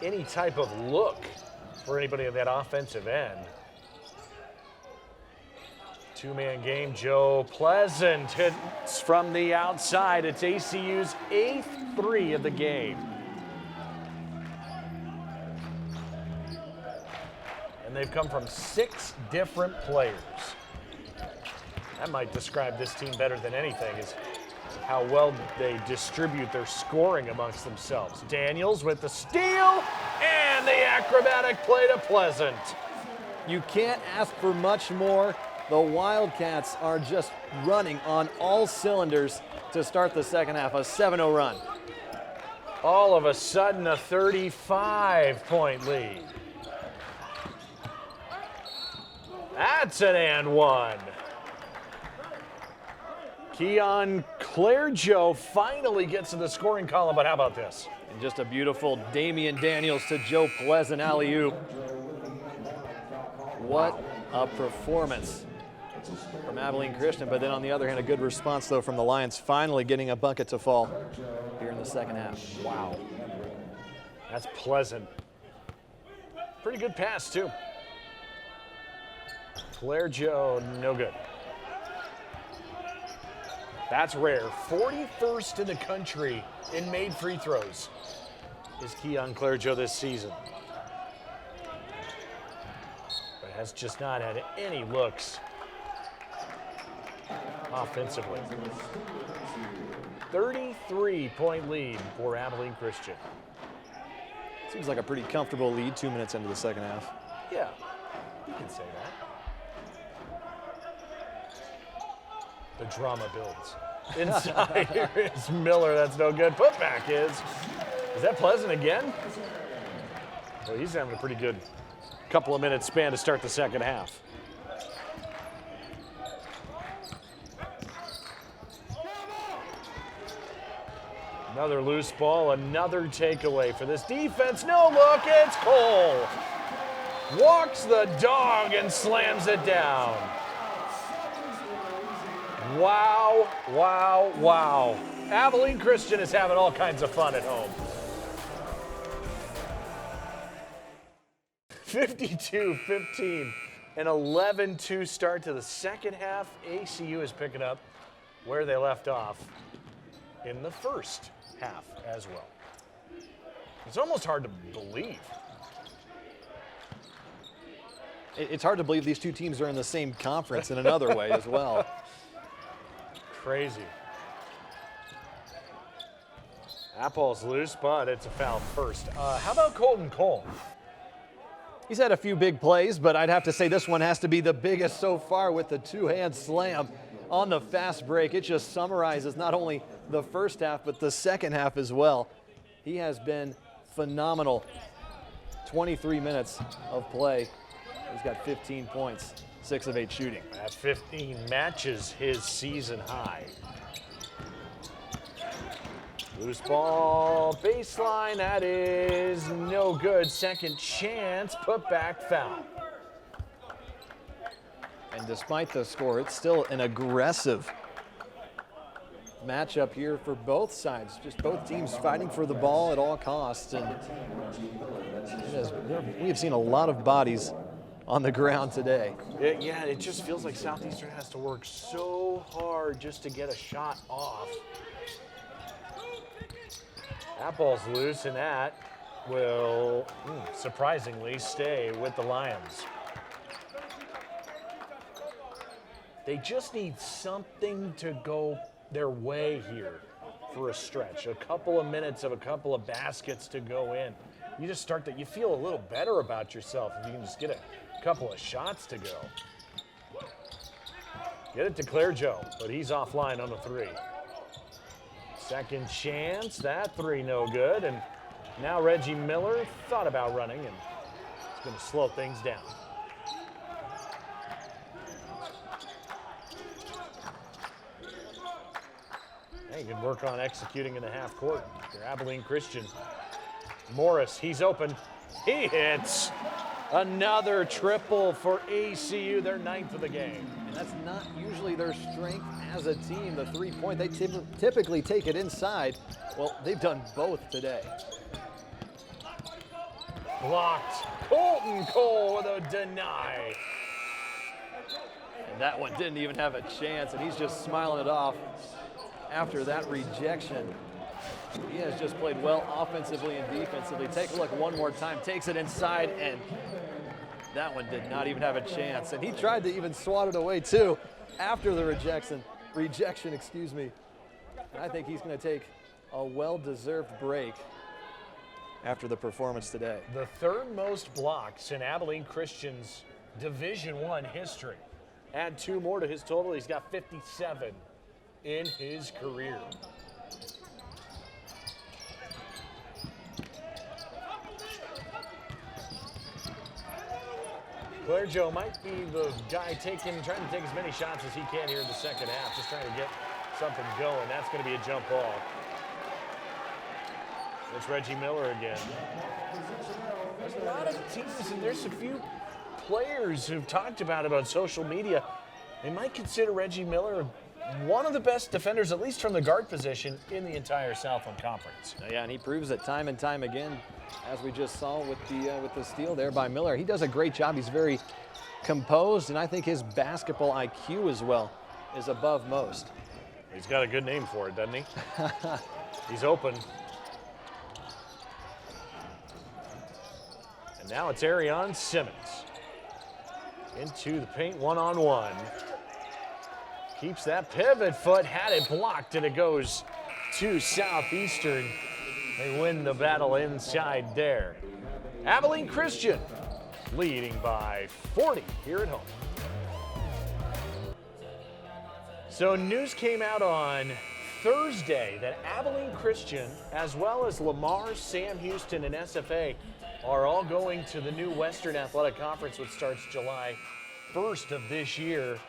any type of look for anybody on that offensive end. 2-man game. Joe Pleasant hits from the outside. It's ACU's 8th 3 of the game. And they've come from 6 different players. That might describe this team better than anything, is how well they distribute their scoring amongst themselves. Daniels with the steal and the acrobatic play to Pleasant. You can't ask for much more. The Wildcats are just running on all cylinders to start the second half, a 7-0 run. All of a sudden, a 35-point lead. That's an and one. Keon Clairgeau finally gets to the scoring column, but how about this? And just a beautiful Damian Daniels to Joe Pleasant alley-oop. What a performance from Abilene Christian, but then on the other hand, a good response though from the Lions, finally getting a bucket to fall here in the second half. Wow. That's Pleasant. Pretty good pass too. Clairgeau, no good. That's rare. 41st in the country in made free throws is Keon Clairgeau this season. But has just not had any looks offensively. 33-point lead for Abilene Christian. Seems like a pretty comfortable lead 2 minutes into the second half. Yeah, you can say that. The drama builds. Inside here is Miller. That's no good. Putback is that Pleasant again? Well, he's having a pretty good couple of minutes span to start the second half. Another loose ball, another takeaway for this defense. No look, it's Cole. Walks the dog and slams it down. Wow, wow, wow. Abilene Christian is having all kinds of fun at home. 52-15, an 11-2 start to the second half. ACU is picking up where they left off in the first half as well. It's almost hard to believe. It's hard to believe these two teams are in the same conference in another way as well. Crazy. That ball's loose, but it's a foul first. How about Colton Cole? He's had a few big plays, but I'd have to say this one has to be the biggest so far with the two-hand slam on the fast break. It just summarizes not only the first half, but the second half as well. He has been phenomenal. 23 minutes of play. He's got 15 points, 6 of 8 shooting. That 15 matches his season high. Loose ball, baseline, that is no good. Second chance, put back foul. And despite the score, it's still an aggressive matchup here for both sides. Just both teams fighting for the ball at all costs. And we have seen a lot of bodies on the ground today. Yeah, it just feels like Southeastern has to work so hard just to get a shot off. That ball's loose, and that will surprisingly stay with the Lions. They just need something to go their way here for a stretch. A couple of minutes of a couple of baskets to go in. You just start that. You feel a little better about yourself if you can just get a couple of shots to go. Get it to Claire Joe, but he's offline on the three. Second chance, that three no good. And now Reggie Miller thought about running, and it's going to slow things down. Hey, good work on executing in the half court. For Abilene Christian. Morris, he's open. He hits. Another triple for ACU, their 9th of the game. And that's not usually their strength as a team, the three-point. They typically take it inside. Well, they've done both today. Blocked. Colton Cole with a deny. And that one didn't even have a chance, and he's just smiling it off after that rejection. He has just played well offensively and defensively. Take a look one more time. Takes it inside, and that one did not even have a chance. And he tried to even swat it away, too, after the rejection. And I think he's going to take a well-deserved break after the performance today. The third most blocks in Abilene Christian's Division I history. Add 2 more to his total. He's got 57 in his career. Claire Joe might be the guy trying to take as many shots as he can here in the second half, just trying to get something going. That's going to be a jump ball. It's Reggie Miller again. There's a lot of teams, and there's a few players who've talked about social media. They might consider Reggie Miller one of the best defenders, at least from the guard position, in the entire Southland Conference. Yeah, and he proves it time and time again, as we just saw with the steal there by Miller. He does a great job. He's very composed, and I think his basketball IQ as well is above most. He's got a good name for it, doesn't he? He's open. And now it's Ariane Simmons. Into the paint one-on-one. Keeps that pivot foot, had it blocked, and it goes to Southeastern. They win the battle inside there. Abilene Christian leading by 40 here at home. So news came out on Thursday that Abilene Christian, as well as Lamar, Sam Houston, and SFA, are all going to the new Western Athletic Conference, which starts July 1st of this year.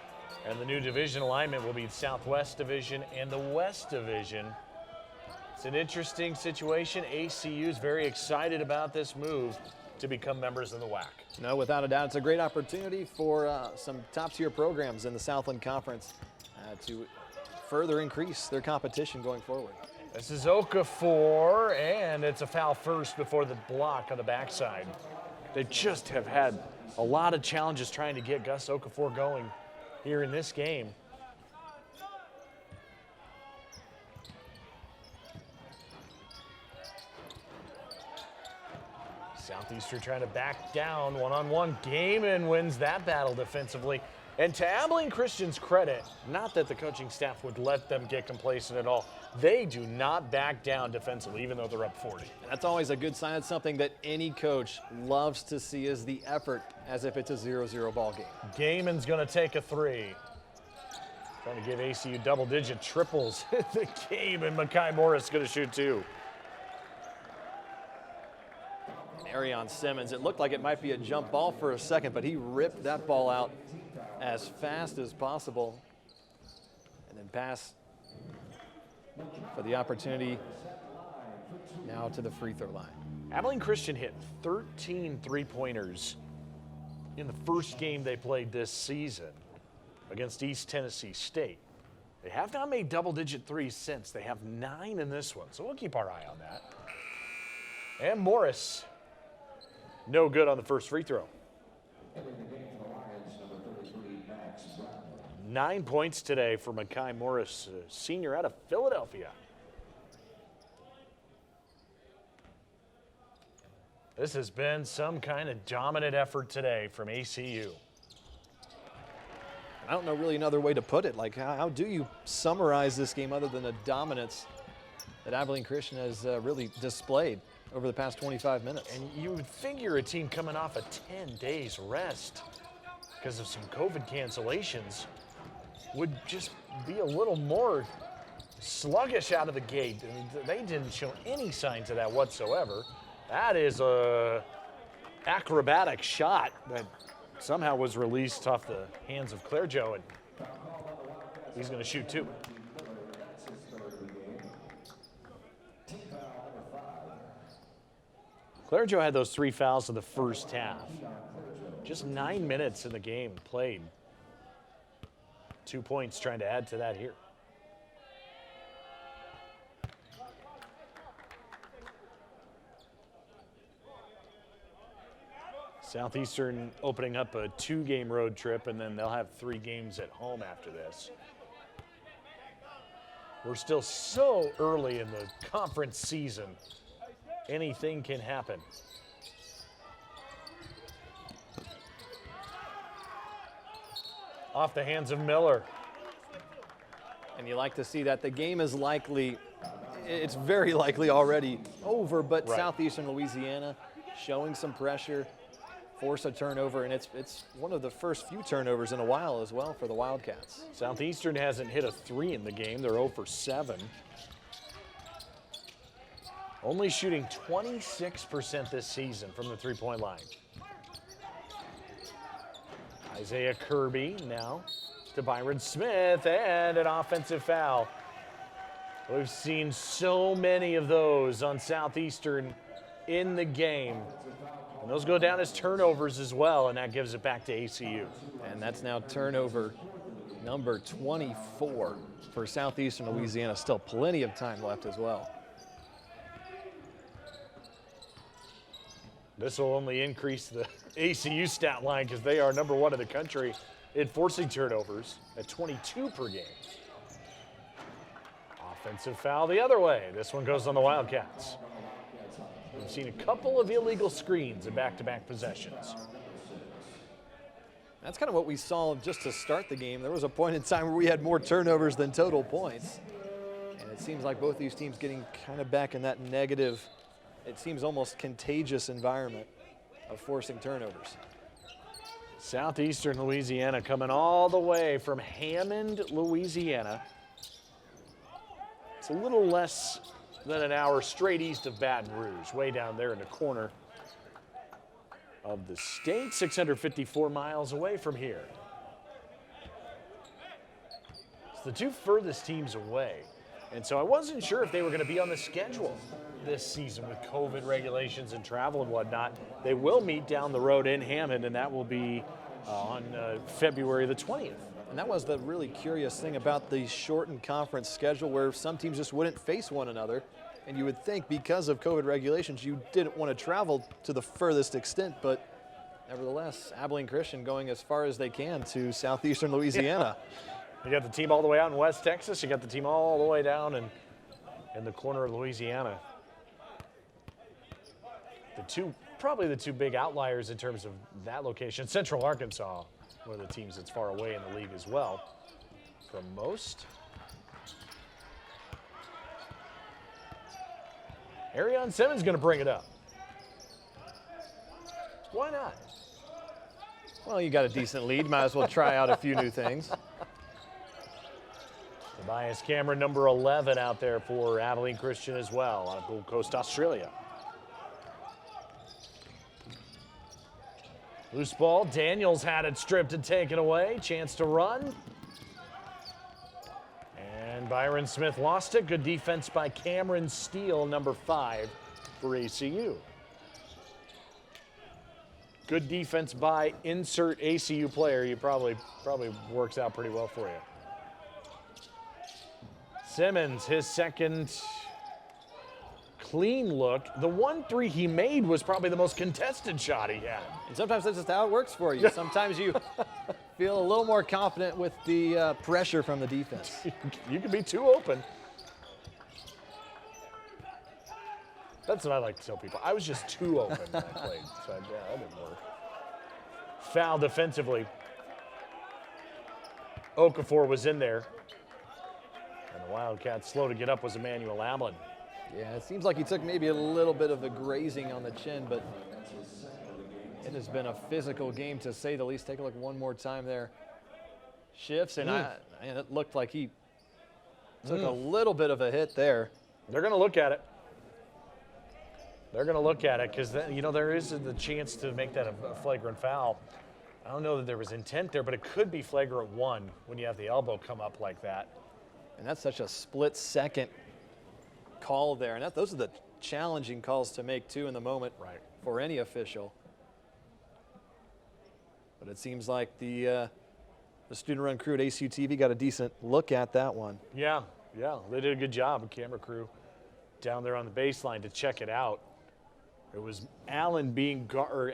And the new division alignment will be the Southwest Division and the West Division. It's an interesting situation. ACU is very excited about this move to become members of the WAC. No, without a doubt, it's a great opportunity for some top-tier programs in the Southland Conference to further increase their competition going forward. This is Okafor, and it's a foul first before the block on the backside. They just have had a lot of challenges trying to get Gus Okafor going here in this game. Southeastern trying to back down, one-on-one. Gaiman wins that battle defensively. And to Abilene Christian's credit, not that the coaching staff would let them get complacent at all. They do not back down defensively, even though they're up 40. And that's always a good sign. It's something that any coach loves to see, is the effort, as if it's a 0-0 ball game. Gaiman's going to take a three. Trying to give ACU double-digit triples in the game, and Mekhi Morris going to shoot two. Arion Simmons, it looked like it might be a jump ball for a second, but he ripped that ball out as fast as possible. And then pass for the opportunity now to the free throw line. Abilene Christian hit 13 three-pointers in the first game they played this season against East Tennessee State. They have not made double-digit threes since. They have 9 in this one, so we'll keep our eye on that. And Morris, no good on the first free throw. 9 points today for Mekhi Morris, a senior out of Philadelphia. This has been some kind of dominant effort today from ACU. I don't know really another way to put it. Like, how do you summarize this game other than the dominance that Abilene Christian has really displayed over the past 25 minutes? And you would figure a team coming off a 10 days rest because of some COVID cancellations would just be a little more sluggish out of the gate. I mean, they didn't show any signs of that whatsoever. That is a acrobatic shot that somehow was released off the hands of Claire Joe, and he's going to shoot two. Claire Joe had those 3 fouls in the first half. Just 9 minutes in the game played. 2 points trying to add to that here. Southeastern opening up a 2-game road trip, and then they'll have 3 games at home after this. We're still so early in the conference season. Anything can happen. Off the hands of Miller. And you like to see that. The game is likely, it's very likely already over, but Right. Southeastern Louisiana showing some pressure, force a turnover, and it's one of the first few turnovers in a while as well for the Wildcats. Southeastern hasn't hit a 3 in the game. They're 0 for 7. Only shooting 26% this season from the three-point line. Isaiah Kirby now to Byron Smith, and an offensive foul. We've seen so many of those on Southeastern in the game. And those go down as turnovers as well, and that gives it back to ACU. And that's now turnover number 24 for Southeastern Louisiana. Still plenty of time left as well. This will only increase the ACU stat line because they are number 1 in the country in forcing turnovers at 22 per game. Offensive foul the other way. This one goes on the Wildcats. We've seen a couple of illegal screens in back-to-back possessions. That's kind of what we saw just to start the game. There was a point in time where we had more turnovers than total points. And it seems like both these teams getting kind of back in that negative, it seems almost contagious environment of forcing turnovers. Southeastern Louisiana coming all the way from Hammond, Louisiana. It's a little less than an hour straight east of Baton Rouge, way down there in the corner of the state, 654 miles away from here. It's the two furthest teams away. And so I wasn't sure if they were going to be on the schedule this season with COVID regulations and travel and whatnot. They will meet down the road in Hammond, and that will be on February the 20th. And that was the really curious thing about the shortened conference schedule, where some teams just wouldn't face one another. And you would think because of COVID regulations, you didn't want to travel to the furthest extent, but nevertheless, Abilene Christian going as far as they can to southeastern Louisiana. You got the team all the way out in West Texas. You got the team all the way down in the corner of Louisiana. Probably the two big outliers in terms of that location. Central Arkansas, one of the teams that's far away in the league as well from most. Arion Simmons going to bring it up. Why not? Well, you got a decent lead. Might as well try out a few new things. Tobias Cameron, number 11 out there for Abilene Christian as well, out of Gold Coast, Australia. Loose ball, Daniels had it stripped and taken away. Chance to run. And Byron Smith lost it. Good defense by Cameron Steele, number 5 for ACU. Good defense by insert ACU player. You probably works out pretty well for you. Simmons, his second clean look. The 1-3 he made was probably the most contested shot he had. And sometimes that's just how it works for you. Sometimes you feel a little more confident with the pressure from the defense. You can be too open. That's what I like to tell people. I was just too open when I played, so yeah, that didn't work. Foul defensively. Okafor was in there. And the Wildcats slow to get up was Emmanuel Allen. Yeah, it seems like he took maybe a little bit of a grazing on the chin, but it has been a physical game to say the least. Take a look one more time there. Shifts, and it looked like he took a little bit of a hit there. They're going to look at it. They're going to look at it because, you know, there is the chance to make that a flagrant foul. I don't know that there was intent there, but it could be flagrant 1 when you have the elbow come up like that. And that's such a split-second call there. And those are the challenging calls to make, too, in the moment for any official. But it seems like the student-run crew at ACU TV got a decent look at that one. Yeah, they did a good job, a camera crew down there on the baseline to check it out. It was Emmanuel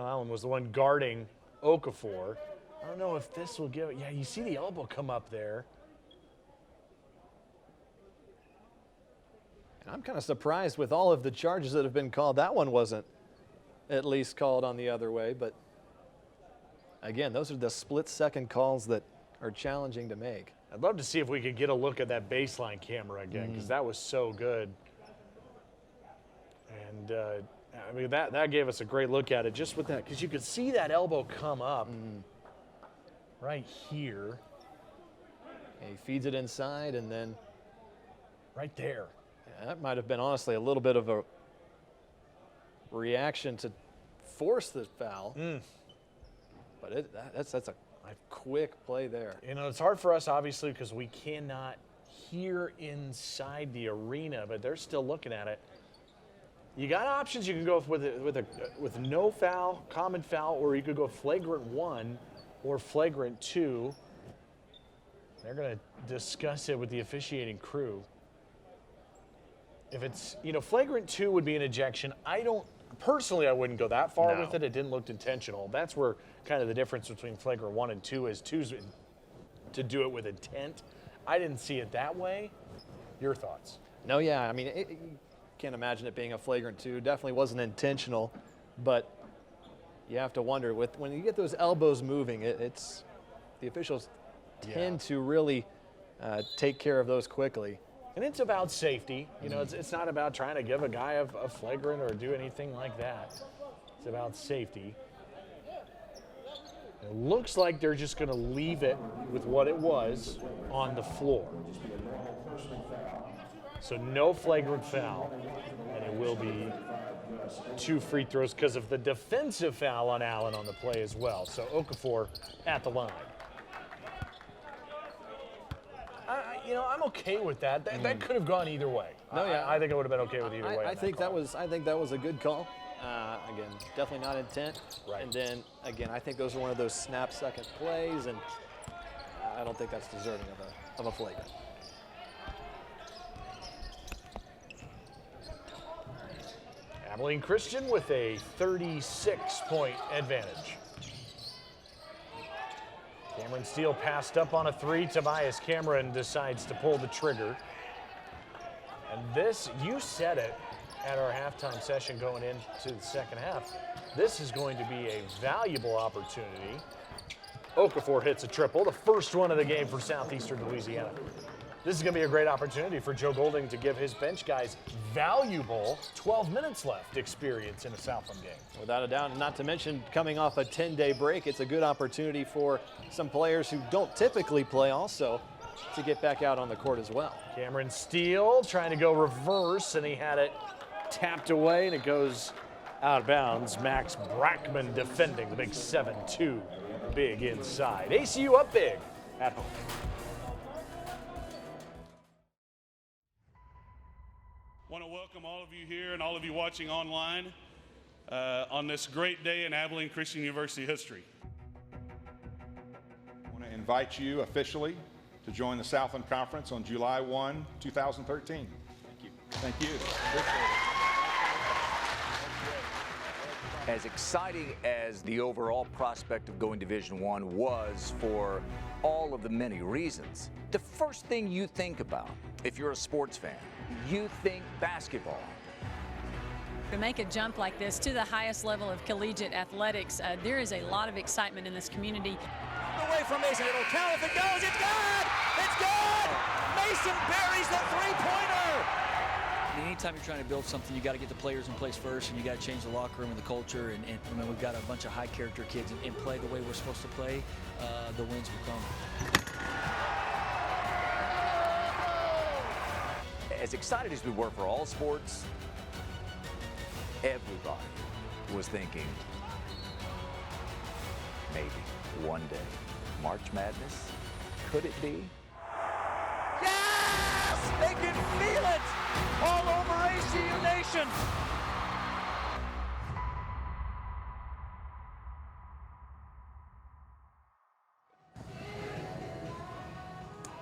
Allen was the one guarding Okafor. I don't know if this will give it. Yeah, you see the elbow come up there. And I'm kind of surprised with all of the charges that have been called. That one wasn't at least called on the other way. But again, those are the split-second calls that are challenging to make. I'd love to see if we could get a look at that baseline camera again, because that was so good. And I mean, that gave us a great look at it just with that, because you could see that elbow come up right here. And he feeds it inside, and then right there. Yeah, that might have been honestly a little bit of a reaction to force the foul. But that's a quick play there. You know, it's hard for us, obviously, because we cannot hear inside the arena, but they're still looking at it. You got options. You can go with no foul, common foul, or you could go flagrant 1 or flagrant 2. They're going to discuss it with the officiating crew. If it's, you know, flagrant 2 would be an ejection. Personally, I wouldn't go that far with it. It didn't look intentional. That's where kind of the difference between flagrant 1 and 2 is. 2's to do it with intent. I didn't see it that way. Your thoughts? No, yeah. I mean, you can't imagine it being a flagrant 2. Definitely wasn't intentional, but you have to wonder when you get those elbows moving, it's the officials tend to really take care of those quickly. And it's about safety. You know, it's not about trying to give a guy a flagrant or do anything like that. It's about safety. It looks like they're just going to leave it with what it was on the floor. So no flagrant foul, and it will be 2 free throws because of the defensive foul on Allen on the play as well. So Okafor at the line. I'm okay with that. That could have gone either way. No, yeah. I think it would have been okay with either way. I think that was a good call. Again, definitely not intent. Right. And then again, I think those are one of those snap second plays, and I don't think that's deserving of a flagrant. Abilene Christian with a 36-point advantage. Cameron Steele passed up on a 3. Tobias Cameron decides to pull the trigger. And this, you said it at our halftime session going into the second half, this is going to be a valuable opportunity. Okafor hits a triple, the first one of the game for Southeastern Louisiana. This is going to be a great opportunity for Joe Golding to give his bench guys valuable 12 minutes left experience in a Southland game. Without a doubt, not to mention coming off a 10-day break, it's a good opportunity for some players who don't typically play also to get back out on the court as well. Cameron Steele trying to go reverse, and he had it tapped away, and it goes out of bounds. Max Brackman defending the big 7-2 big inside. ACU up big at home. Want to welcome all of you here and all of you watching online on this great day in Abilene Christian University history. I want to invite you officially to join the Southland Conference on July 1, 2013. Thank you. Thank you. As exciting as the overall prospect of going Division I was for all of the many reasons, the first thing you think about if you're a sports fan, you think basketball. To make a jump like this to the highest level of collegiate athletics, there is a lot of excitement in this community. Away from Mason, it'll count if it goes, it's good! It's good! Mason buries the three-pointer! Anytime you're trying to build something, you got to get the players in place first, and you got to change the locker room and the culture. And I mean, we've got a bunch of high-character kids and play the way we're supposed to play. The wins will come. As excited as we were for all sports, everybody was thinking, maybe one day, March Madness, could it be? Yes! They can feel it all over ACU Nation!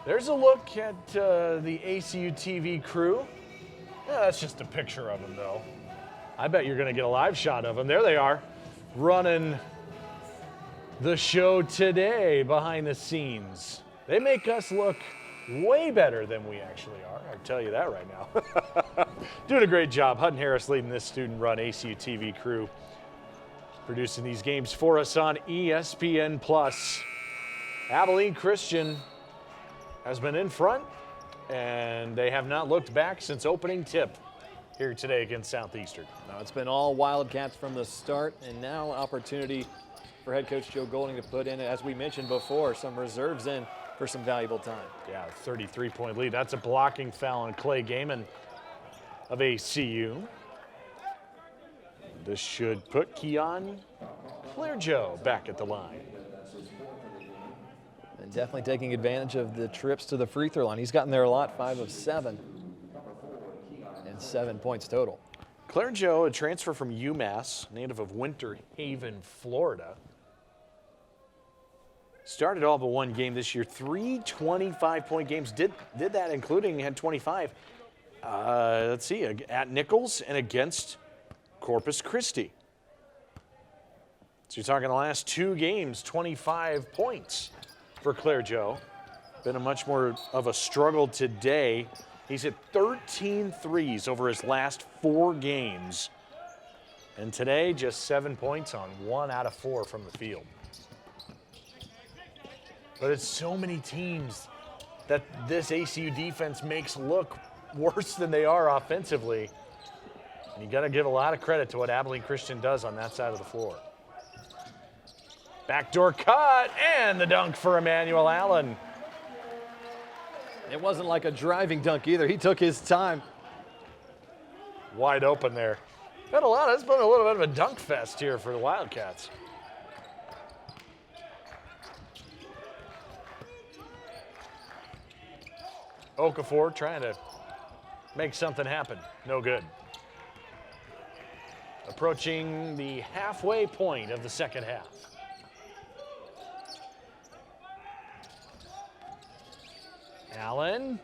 There's a look at the ACU TV crew. Yeah, that's just a picture of them, though. I bet you're going to get a live shot of them. There they are, running the show today behind the scenes. They make us look way better than we actually are. I can tell you that right now. Doing a great job. Hutton Harris leading this student-run ACU TV crew, producing these games for us on ESPN+. Abilene Christian has been in front, and they have not looked back since opening tip here today against Southeastern. No, it's been all Wildcats from the start, and now opportunity for head coach Joe Golding to put in, as we mentioned before, some reserves in for some valuable time. Yeah, 33-point lead. That's a blocking foul on Clay Gaiman of ACU. This should put Keon Clearjoe back at the line. And definitely taking advantage of the trips to the free throw line. He's gotten there a lot, 5 of 7, and 7 points total. Clearjoe, a transfer from UMass, native of Winter Haven, Florida. Started all but one game this year. 3 25-point games. Did that, including had 25. Let's see, at Nichols and against Corpus Christi. So you're talking the last 2 games, 25 points for Clearjoe. Been a much more of a struggle today. He's hit 13 threes over his last 4 games. And today, just 7 points on 1 out of 4 from the field. But it's so many teams that this ACU defense makes look worse than they are offensively. And you got to give a lot of credit to what Abilene Christian does on that side of the floor. Backdoor cut, and the dunk for Emmanuel Allen. It wasn't like a driving dunk either. He took his time. Wide open there. It's been a little bit of a dunk fest here for the Wildcats. Okafor trying to make something happen. No good. Approaching the halfway point of the second half. Allen.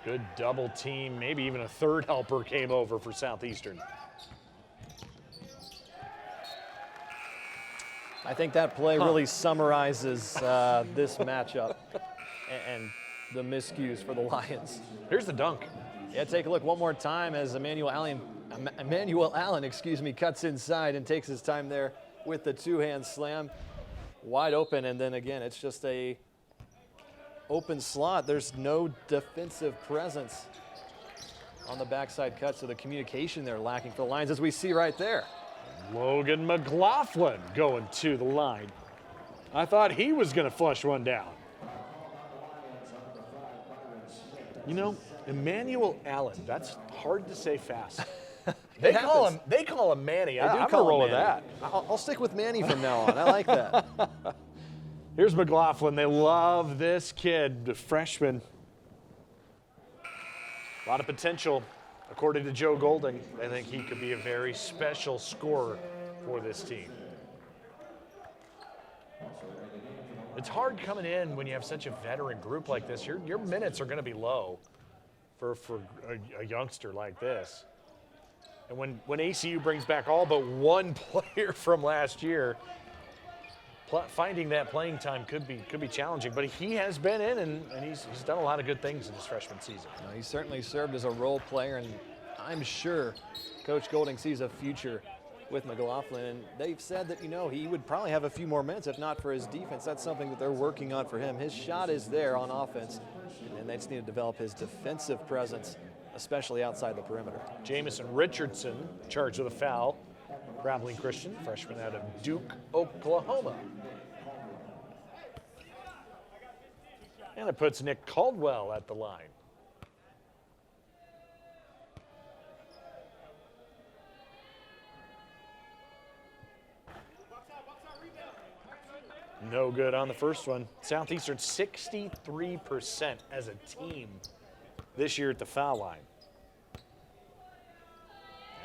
Good double team. Maybe even a third helper came over for Southeastern. I think that play really summarizes this matchup and the miscues for the Lions. Here's the dunk. Yeah, take a look one more time as Emmanuel Allen, cuts inside and takes his time there with the two-hand slam. Wide open, and then again, it's just a open slot. There's no defensive presence on the backside cut, so the communication there lacking for the Lions, as we see right there. Logan McLaughlin going to the line. I thought he was going to flush one down. You know, Emmanuel Allen, that's hard to say fast. They call him Manny. I'm going to roll with that. I'll stick with Manny from now on. I like that. Here's McLaughlin. They love this kid, the freshman. A lot of potential. According to Joe Golding, I think he could be a very special scorer for this team. It's hard coming in when you have such a veteran group like this. Your minutes are going to be low for a youngster like this. And when ACU brings back all but one player from last year, finding that playing time could be challenging. But he has been in, and he's done a lot of good things in his freshman season. He certainly served as a role player, and I'm sure Coach Golding sees a future with McLaughlin. And they've said that, he would probably have a few more minutes if not for his defense. That's something that they're working on for him. His shot is there on offense, and they just need to develop his defensive presence, especially outside the perimeter. Jamison Richardson charged with a foul for Abilene Christian, freshman out of Duke, Oklahoma. And it puts Nick Caldwell at the line. No good on the first one. Southeastern 63% as a team this year at the foul line.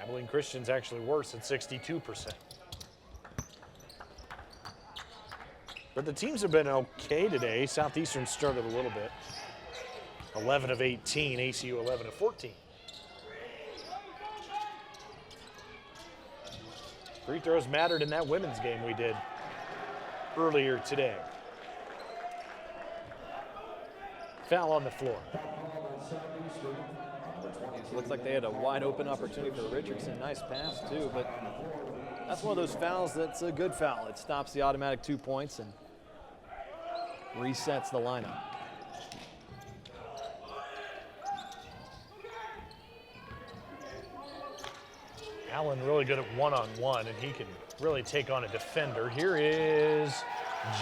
Abilene Christian's actually worse at 62%. But the teams have been okay today. Southeastern started a little bit. 11 of 18, ACU 11 of 14. Free throws mattered in that women's game we did earlier today. Foul on the floor. Looks like they had a wide open opportunity for Richardson. Nice pass too, but that's one of those fouls that's a good foul. It stops the automatic 2 points and resets the lineup. Allen really good at one-on-one, and he can really take on a defender. Here is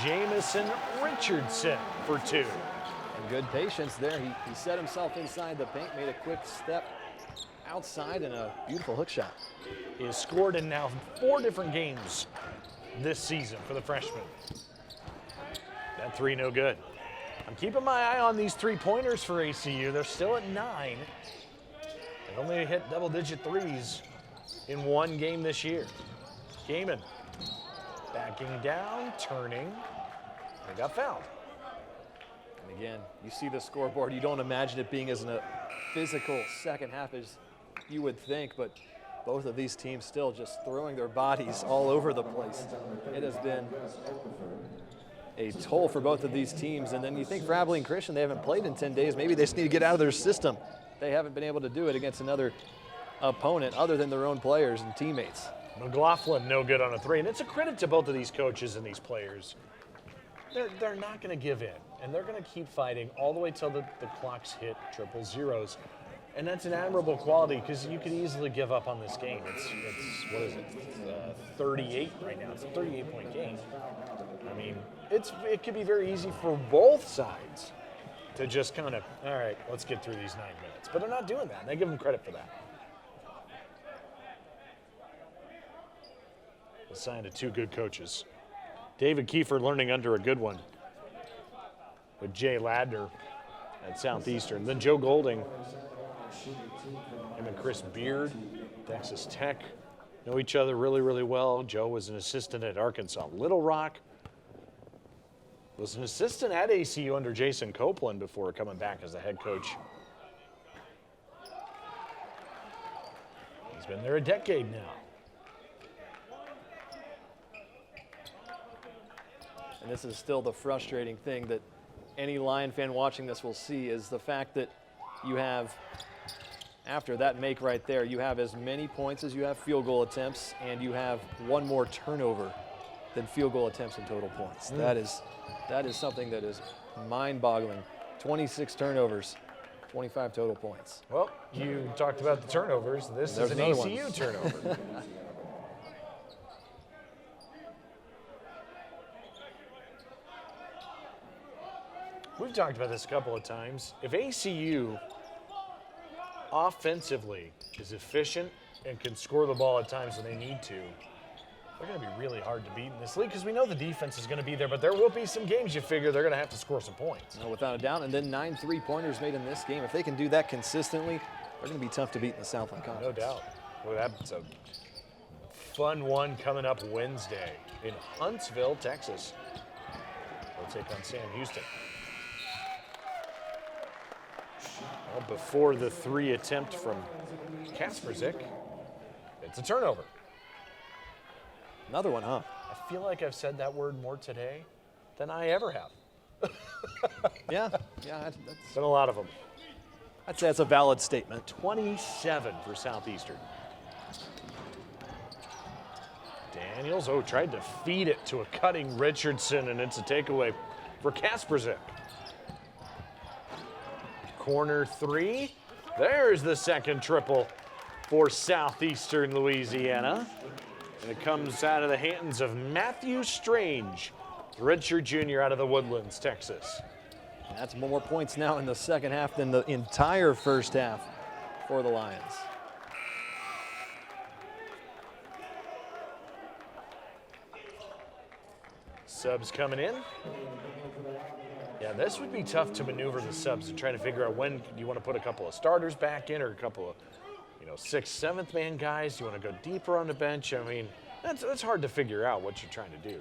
Jamison Richardson for two. And good patience there. He set himself inside the paint, made a quick step outside, and a beautiful hook shot. He has scored in now 4 different games this season for the freshman. That three no good. I'm keeping my eye on these three-pointers for ACU. They're still at 9. They've only hit double-digit threes in one game this year. Gaiman backing down, turning. They got fouled. And again, you see the scoreboard. You don't imagine it being as a physical second half as you would think, but both of these teams still just throwing their bodies all over the place. It has been a toll for both of these teams. And then you think for Abilene Christian, they haven't played in 10 days. Maybe they just need to get out of their system. They haven't been able to do it against another opponent other than their own players and teammates. McLaughlin no good on a three, and it's a credit to both of these coaches and these players. They're not going to give in, and they're going to keep fighting all the way till the clocks hit triple zeros. And that's an admirable quality because you could easily give up on this game. It's what is it, 38 right now. It's a 38-point game. I mean, it could be very easy for both sides to just kind of, all right, let's get through these 9 minutes. But they're not doing that, and I give them credit for that. A sign of two good coaches. David Kiefer learning under a good one with Jay Ladner at Southeastern. Then Joe Golding, him and Chris Beard, Texas Tech, know each other really, really well. Joe was an assistant at Arkansas Little Rock. Was an assistant at ACU under Jason Copeland before coming back as the head coach. He's been there a decade now. And this is still the frustrating thing that any Lion fan watching this will see is the fact that you have, after that make right there, you have as many points as you have field goal attempts, and you have one more turnover than field goal attempts in total points. That is something that is mind-boggling. 26 turnovers, 25 total points. Well, you talked about the turnovers. This is an ACU turnover. We've talked about this a couple of times. If ACU offensively is efficient and can score the ball at times when they need to, they're going to be really hard to beat in this league because we know the defense is going to be there, but there will be some games you figure they're going to have to score some points. No, without a doubt. And then 9 3-pointers made in this game. If they can do that consistently, they're going to be tough to beat in the Southland Conference. No doubt. Well, that's a fun one coming up Wednesday in Huntsville, Texas. They'll take on Sam Houston. Well, before the 3 attempt from Kasperzik, it's a turnover. Another one, huh? I feel like I've said that word more today than I ever have. Yeah, that's Been a lot of them. I'd say that's a valid statement. 27 for Southeastern. Daniels, tried to feed it to a cutting Richardson, and it's a takeaway for Kasperzik. Corner 3. There's the second triple for Southeastern Louisiana. And it comes out of the hands of Matthew Strange, redshirt junior out of the Woodlands, Texas. And that's more points now in the second half than the entire first half for the Lions. Subs coming in. Yeah, this would be tough to maneuver the subs and try to figure out when you want to put a couple of starters back in or a couple of, 6th, 7th man guys. You want to go deeper on the bench. I mean, that's hard to figure out what you're trying to do.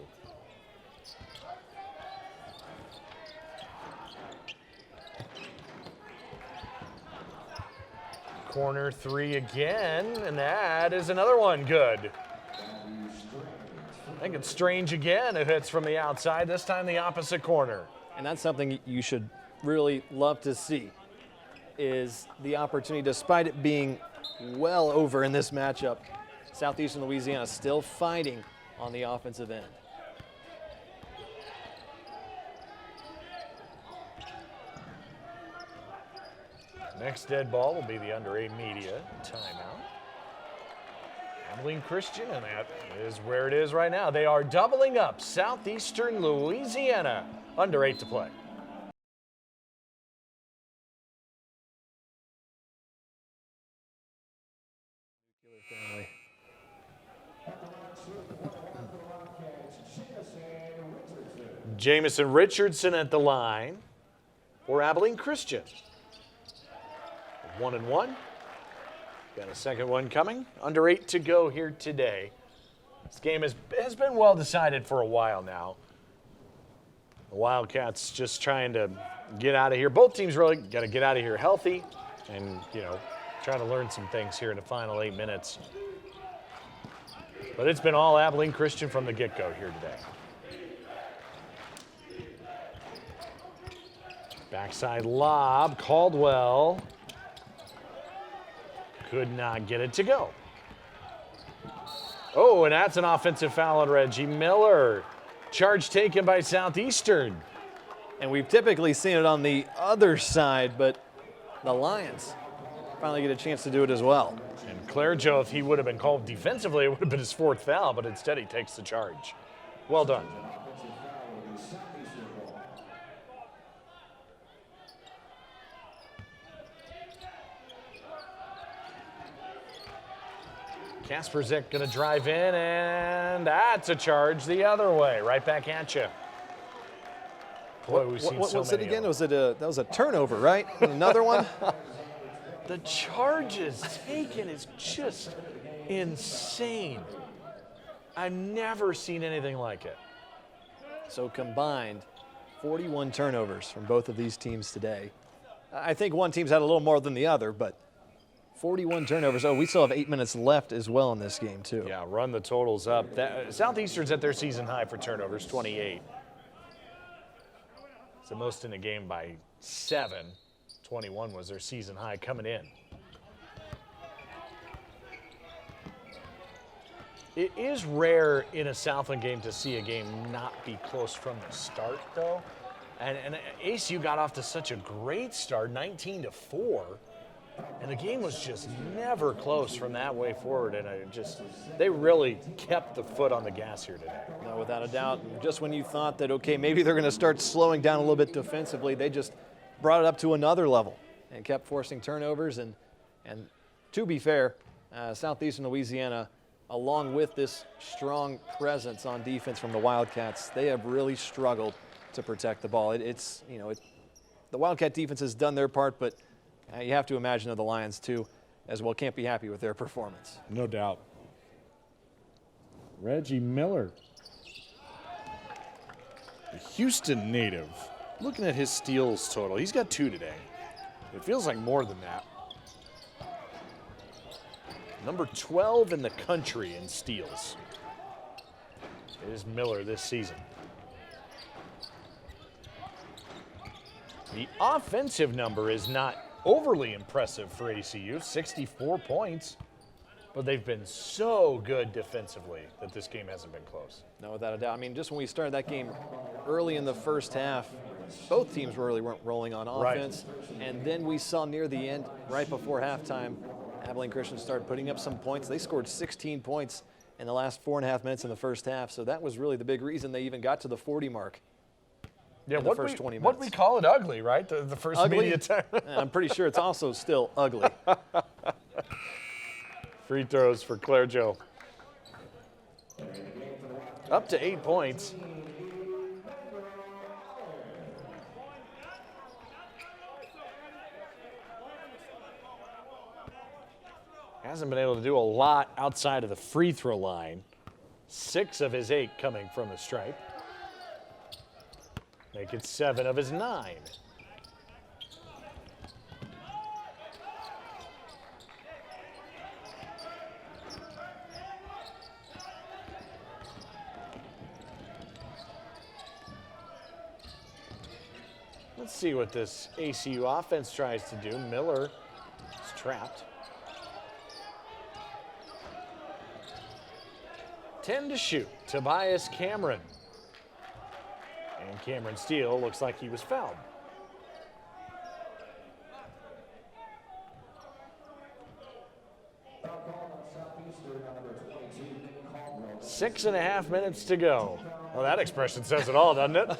Corner 3 again, and that is another one good. I think it's Strange again who hits from the outside, this time the opposite corner. And that's something you should really love to see, is the opportunity, despite it being well over in this matchup, Southeastern Louisiana still fighting on the offensive end. Next dead ball will be the under 8 media timeout. Abilene Christian, and that is where it is right now. They are doubling up Southeastern Louisiana, under 8 to play. Jamison Richardson at the line for Abilene Christian. 1-1. Got a second one coming. Under 8 to go here today. This game has been well decided for a while now. The Wildcats just trying to get out of here. Both teams really got to get out of here healthy and, try to learn some things here in the final 8 minutes. But it's been all Abilene Christian from the get-go here today. Backside lob, Caldwell could not get it to go. Oh, and that's an offensive foul on Reggie Miller. Charge taken by Southeastern. And we've typically seen it on the other side, but the Lions finally get a chance to do it as well. And Claire Joe, if he would have been called defensively, it would have been his 4th foul, but instead he takes the charge. Well done. Kasperzik going to drive in, and that's a charge the other way, right back at you. Boy, we've seen so what's many it again? of them. That was a turnover, right? Another one? The charges taken is just insane. I've never seen anything like it. So combined, 41 turnovers from both of these teams today. I think one team's had a little more than the other, but 41 turnovers. Oh, we still have 8 minutes left as well in this game, too. Yeah, run the totals up. Southeastern's at their season high for turnovers, 28. It's the most in a game by 7. 21 was their season high coming in. It is rare in a Southland game to see a game not be close from the start, though. And ACU got off to such a great start, 19-4. And the game was just never close from that way forward. And they really kept the foot on the gas here today. No, without a doubt. Just when you thought that, okay, maybe they're going to start slowing down a little bit defensively, they just brought it up to another level and kept forcing turnovers. And to be fair, Southeastern Louisiana, along with this strong presence on defense from the Wildcats, they have really struggled to protect the ball. The Wildcat defense has done their part, but you have to imagine that the Lions, too, as well, can't be happy with their performance. No doubt. Reggie Miller, a Houston native. Looking at his steals total, he's got 2 today. It feels like more than that. Number 12 in the country in steals is Miller this season. The offensive number is not overly impressive for ACU, 64 points, but they've been so good defensively that this game hasn't been close. No, without a doubt. I mean, just when we started that game early in the first half, both teams really weren't rolling on offense. Right. And then we saw near the end, right before halftime, Abilene Christian started putting up some points. They scored 16 points in the last 4.5 minutes in the first half, so that was really the big reason they even got to the 40 mark. Yeah, in the first 20 minutes. What we call it ugly, right? The first ugly? media time. I'm pretty sure it's also still ugly. Free throws for Claire Joe. Up to 8 points. Hasn't been able to do a lot outside of the free throw line. 6 of his 8 coming from the stripe. Make it 7 of his 9. Let's see what this ACU offense tries to do. Miller is trapped. 10 to shoot. Tobias Cameron. And Cameron Steele looks like he was fouled. Six and a half minutes to go. Well, that expression says it all, doesn't it?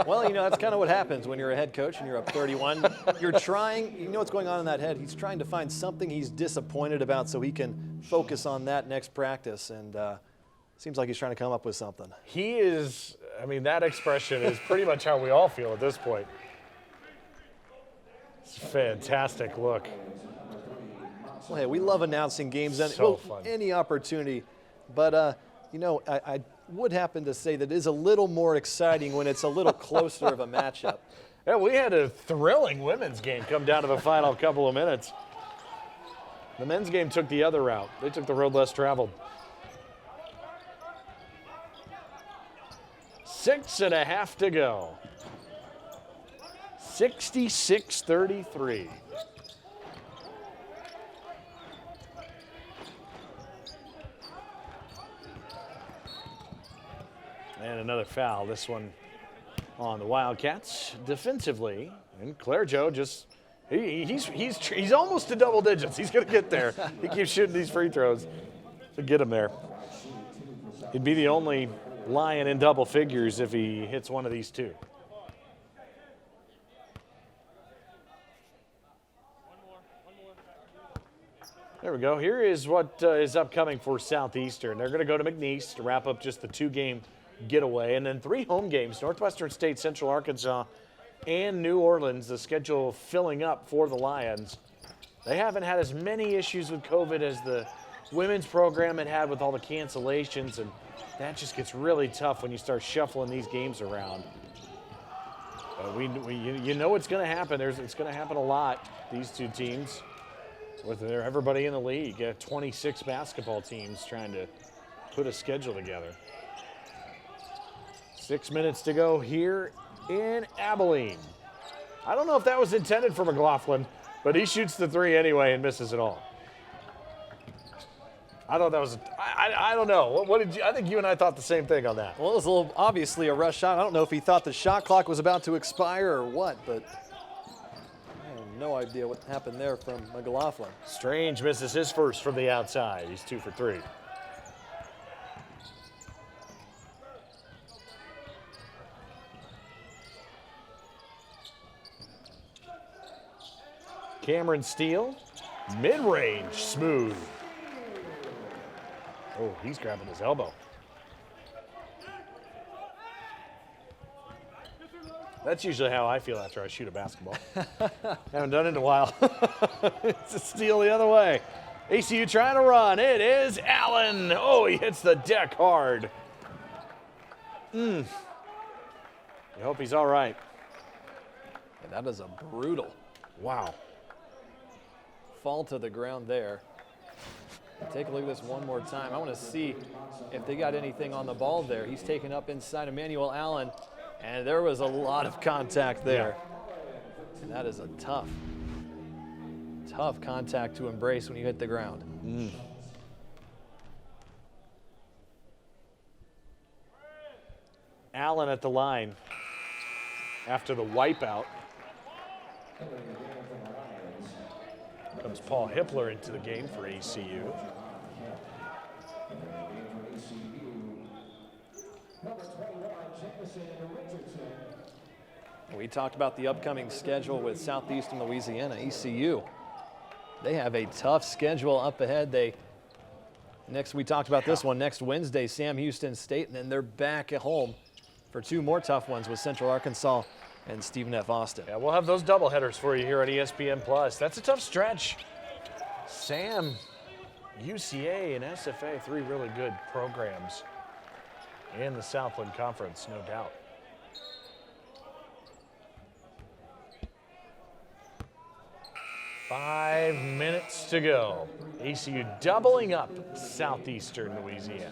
Well, that's kind of what happens when you're a head coach and you're up 31. You're trying, you know what's going on in that head. He's trying to find something he's disappointed about so he can focus on that next practice. And seems like he's trying to come up with something. He is, that expression is pretty much how we all feel at this point. It's a fantastic look. Well, hey, we love announcing games and fun. Any opportunity. But, I would happen to say that it is a little more exciting when it's a little closer of a matchup. Yeah, we had a thrilling women's game come down to the final couple of minutes. The men's game took the other route. They took the road less traveled. 6.5 to go. 66-33. And another foul, this one on the Wildcats defensively. And Claire Joe just, he's almost to double digits. He's going to get there. He keeps shooting these free throws to get him there. He'd be the only Lion in double figures if he hits one of these two. There we go. Here is what is upcoming for Southeastern. They're going to go to McNeese to wrap up just the 2-game getaway, and then 3 home games, Northwestern State, Central Arkansas, and New Orleans. The schedule filling up for the Lions. They haven't had as many issues with COVID as the women's program had with all the cancellations, and that just gets really tough when you start shuffling these games around. You know it's going to happen. It's going to happen a lot, these two teams. With everybody in the league, 26 basketball teams trying to put a schedule together. 6 minutes to go here in Abilene. I don't know if that was intended for McLaughlin, but he shoots the 3 anyway and misses it all. I thought that was, I don't know. What did you, I think you and I thought the same thing on that. Well, it was obviously a rush shot. I don't know if he thought the shot clock was about to expire or what, but I have no idea what happened there from McLaughlin. Strange misses his first from the outside. He's 2 for 3. Cameron Steele, mid-range, smooth. Oh, he's grabbing his elbow. That's usually how I feel after I shoot a basketball. Haven't done it in a while. It's a steal the other way. ACU trying to run. It is Allen. Oh, he hits the deck hard. You hope he's all right. And that is a brutal Wow. fall to the ground there. Take a look at this one more time. I want to see if they got anything on the ball there. He's taken up inside Emmanuel Allen, and there was a lot of contact there. Yeah. And that is a tough contact to embrace when you hit the ground. Allen at the line after the wipeout. Comes Paul Hippler into the game for ACU. We talked about the upcoming schedule with Southeastern Louisiana, ECU. They have a tough schedule up ahead. We talked about this one, next Wednesday, Sam Houston State, and then they're back at home for 2 more tough ones with Central Arkansas and Stephen F. Austin. Yeah, we'll have those doubleheaders for you here on ESPN+. That's a tough stretch. Sam, UCA, and SFA, 3 really good programs in the Southland Conference, no doubt. Five minutes to go. ACU doubling up Southeastern Louisiana.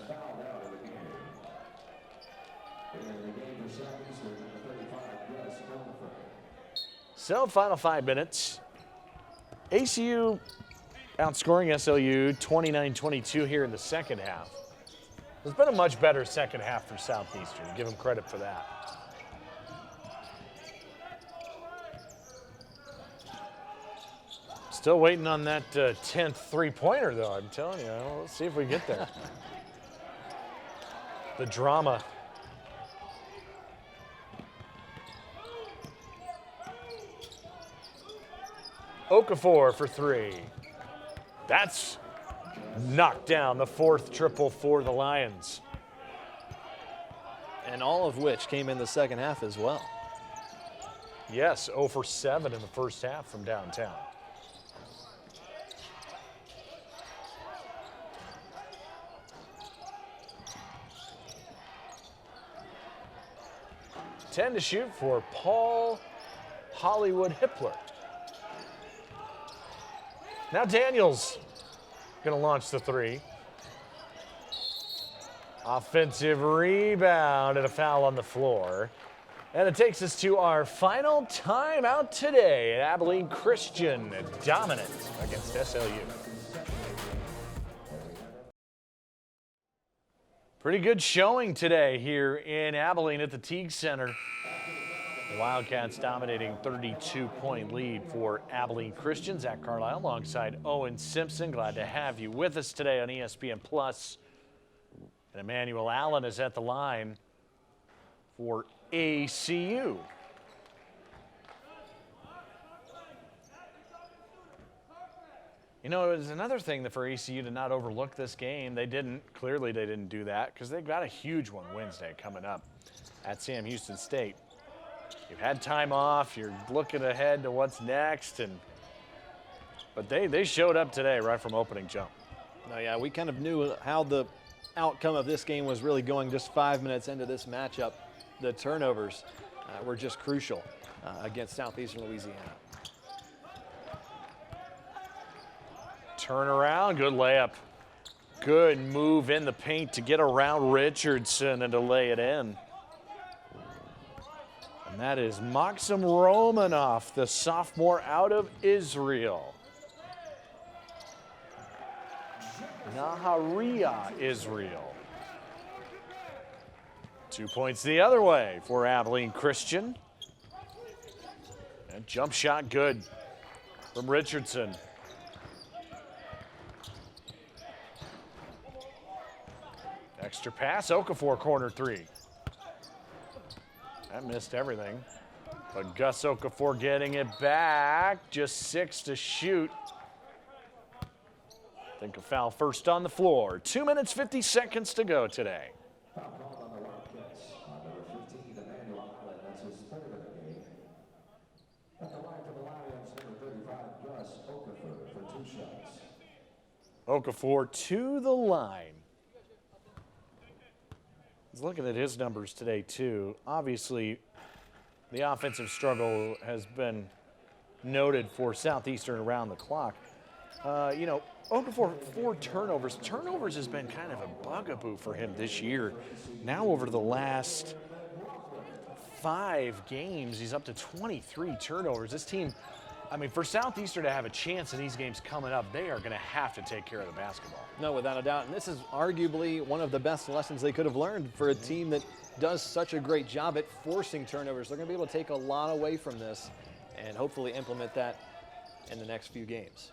So, final 5 minutes. ACU outscoring SLU 29-22 here in the second half. There's been a much better second half for Southeastern. Give them credit for that. Still waiting on that 10th three-pointer, though. I'm telling you. Let's see if we get there. The drama. Okafor for 3. That's knocked down, the 4th triple for the Lions. And all of which came in the second half as well. Yes, 0 for 7 in the first half from downtown. Ten to shoot for Paul Hollywood Hippler. Now Daniels going to launch the 3. Offensive rebound and a foul on the floor. And it takes us to our final timeout today. Abilene Christian dominant against SLU. Pretty good showing today here in Abilene at the Teague Center. The Wildcats dominating 32-point lead for Abilene Christian. Zach Carlisle alongside Owen Simpson. Glad to have you with us today on ESPN+. And Emmanuel Allen is at the line for ACU. You know, it was another thing that for ACU to not overlook this game. They didn't. Clearly they didn't do that because they've got a huge one Wednesday coming up at Sam Houston State. You've had time off. You're looking ahead to what's next. But they showed up today right from opening jump. No, yeah, we kind of knew how the outcome of this game was really going just 5 minutes into this matchup. The turnovers were just crucial against Southeastern Louisiana. Turnaround, good layup. Good move in the paint to get around Richardson and to lay it in. And that is Maxim Romanov, the sophomore out of Israel. Nahariya, Israel. 2 points the other way for Abilene Christian. And jump shot good from Richardson. Extra pass, Okafor corner three. That missed everything. But Gus Okafor getting it back. Just 6 to shoot. I think a foul first on the floor. 2 minutes, 50 seconds to go today. Okafor to the line. He's looking at his numbers today, too. Obviously, the offensive struggle has been noted for Southeastern around the clock. You know, Okafor, 4 turnovers. Turnovers has been kind of a bugaboo for him this year. Now over the last 5 games, he's up to 23 turnovers. This team, I mean, for Southeastern to have a chance in these games coming up, they are going to have to take care of the basketball. No, without a doubt. And this is arguably one of the best lessons they could have learned for a team that does such a great job at forcing turnovers. They're going to be able to take a lot away from this and hopefully implement that in the next few games.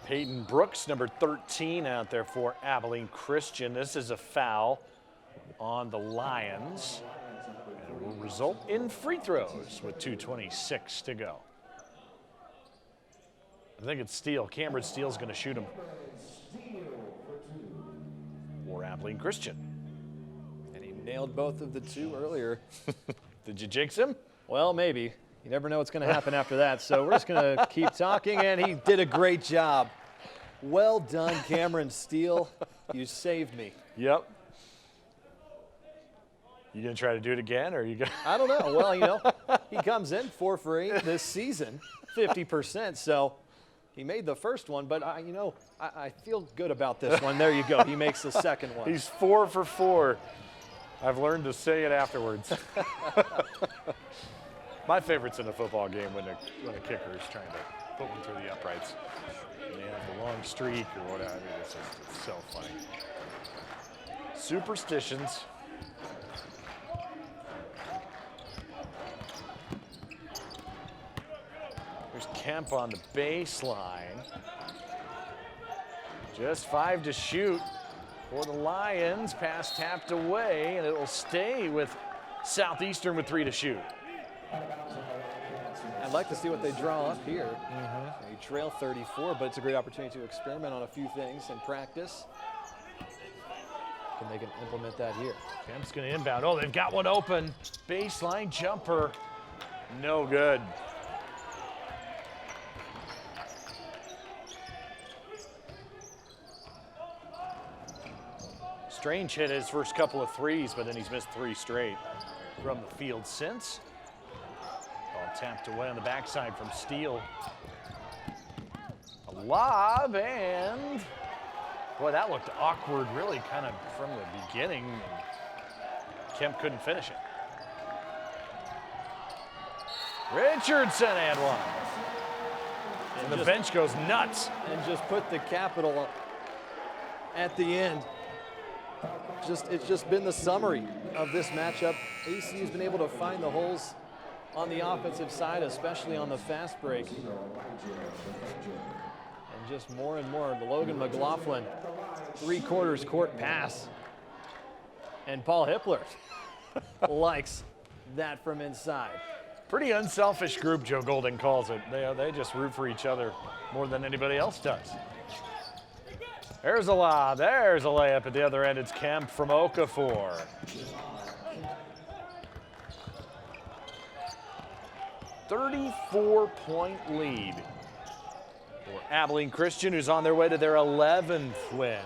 Peyton Brooks, number 13 out there for Abilene Christian. This is a foul on the Lions. And it will result in free throws with 2:26 to go. I think it's Steele. Cameron Steele's going to shoot him for Abilene Christian. And he nailed both of the 2 earlier. Did you jinx him? Well, maybe. You never know what's going to happen after that. So we're just going to keep talking, and he did a great job. Well done, Cameron Steele. You saved me. Yep. You going to try to do it again, or you going I don't know. Well, you know, he comes in 4 for 8 this season, 50%. So he made the first one, but I feel good about this one. There you go. He makes the second one. He's 4 for 4. I've learned to say it afterwards. My favorite's in a football game when a kicker is trying to put one through the uprights. And they have the long streak or whatever. I mean, it's so funny. Superstitions. There's Kemp on the baseline. Just 5 to shoot for the Lions. Pass tapped away, and it will stay with Southeastern with 3 to shoot. I'd like to see what they draw up here. They trail 34, but it's a great opportunity to experiment on a few things in practice. And they can implement that here. Kemp's going to inbound. Oh, they've got one open. Baseline jumper. No good. Strange hit his first couple of threes, but then he's missed 3 straight from the field since. Ball tapped away on the backside from Steele. A lob, and boy, that looked awkward really kind of from the beginning. Kemp couldn't finish it. Richardson had one. And the bench goes nuts. And just put the capital at the end. It's just been the summary of this matchup. ACU's been able to find the holes on the offensive side, especially on the fast break. And just more and more, the Logan McLaughlin 3/4 court pass. And Paul Hippler likes that from inside. Pretty unselfish group, Joe Golding calls it. They just root for each other more than anybody else does. There's a lob. There's a layup at the other end. It's Kemp from Okafor. $34-point lead for Abilene Christian, who's on their way to their 11th win.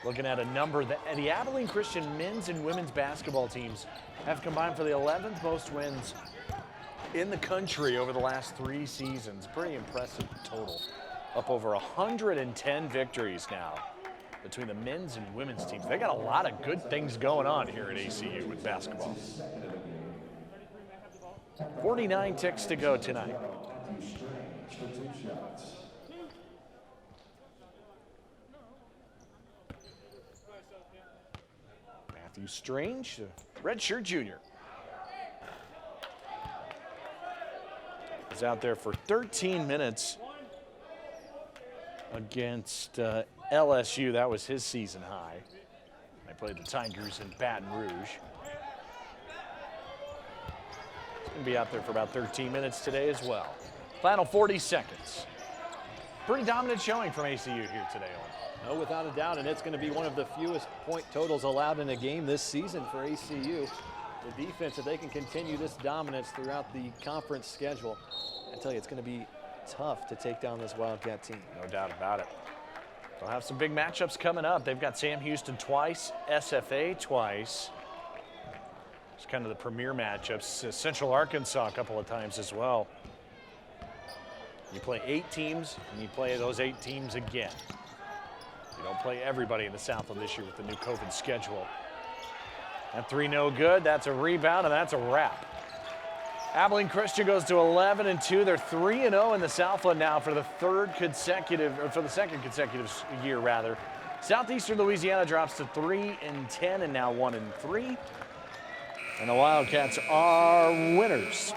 Looking at a number that the Abilene Christian men's and women's basketball teams have combined for the 11th most wins in the country over the last 3 seasons. Pretty impressive total. Up over 110 victories now between the men's and women's teams. They got a lot of good things going on here at ACU with basketball. 49 ticks to go tonight. Matthew Strange, redshirt junior, is out there for 13 minutes against LSU. That was his season high. They played the Tigers in Baton Rouge. He's going to be out there for about 13 minutes today as well. Final 40 seconds. Pretty dominant showing from ACU here today, Owen. No, without a doubt, and it's going to be one of the fewest point totals allowed in a game this season for ACU. The defense, if they can continue this dominance throughout the conference schedule, I tell you, it's going to be tough to take down this Wildcat team. No doubt about it. They'll have some big matchups coming up. They've got Sam Houston twice, SFA twice. It's kind of the premier matchups. Central Arkansas a couple of times as well. You play 8 teams, and you play those 8 teams again. You don't play everybody in the Southland this year with the new COVID schedule. That 3 no good. That's a rebound, and that's a wrap. Abilene Christian goes to 11-2. They're 3-0 in the Southland now for the second consecutive year, rather. Southeastern Louisiana drops to 3-10 and now 1-3. And the Wildcats are winners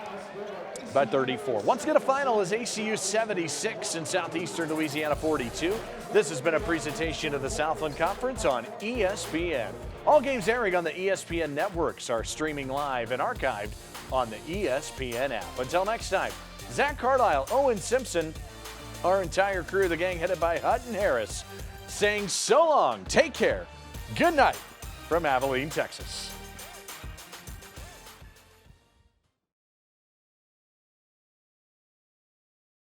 by 34. Once again, a final is ACU 76 and Southeastern Louisiana 42. This has been a presentation of the Southland Conference on ESPN. All games airing on the ESPN networks are streaming live and archived on the ESPN app. Until next time, Zach Carlisle, Owen Simpson, our entire crew, the gang headed by Hutton Harris, saying so long, take care, good night from Abilene, Texas.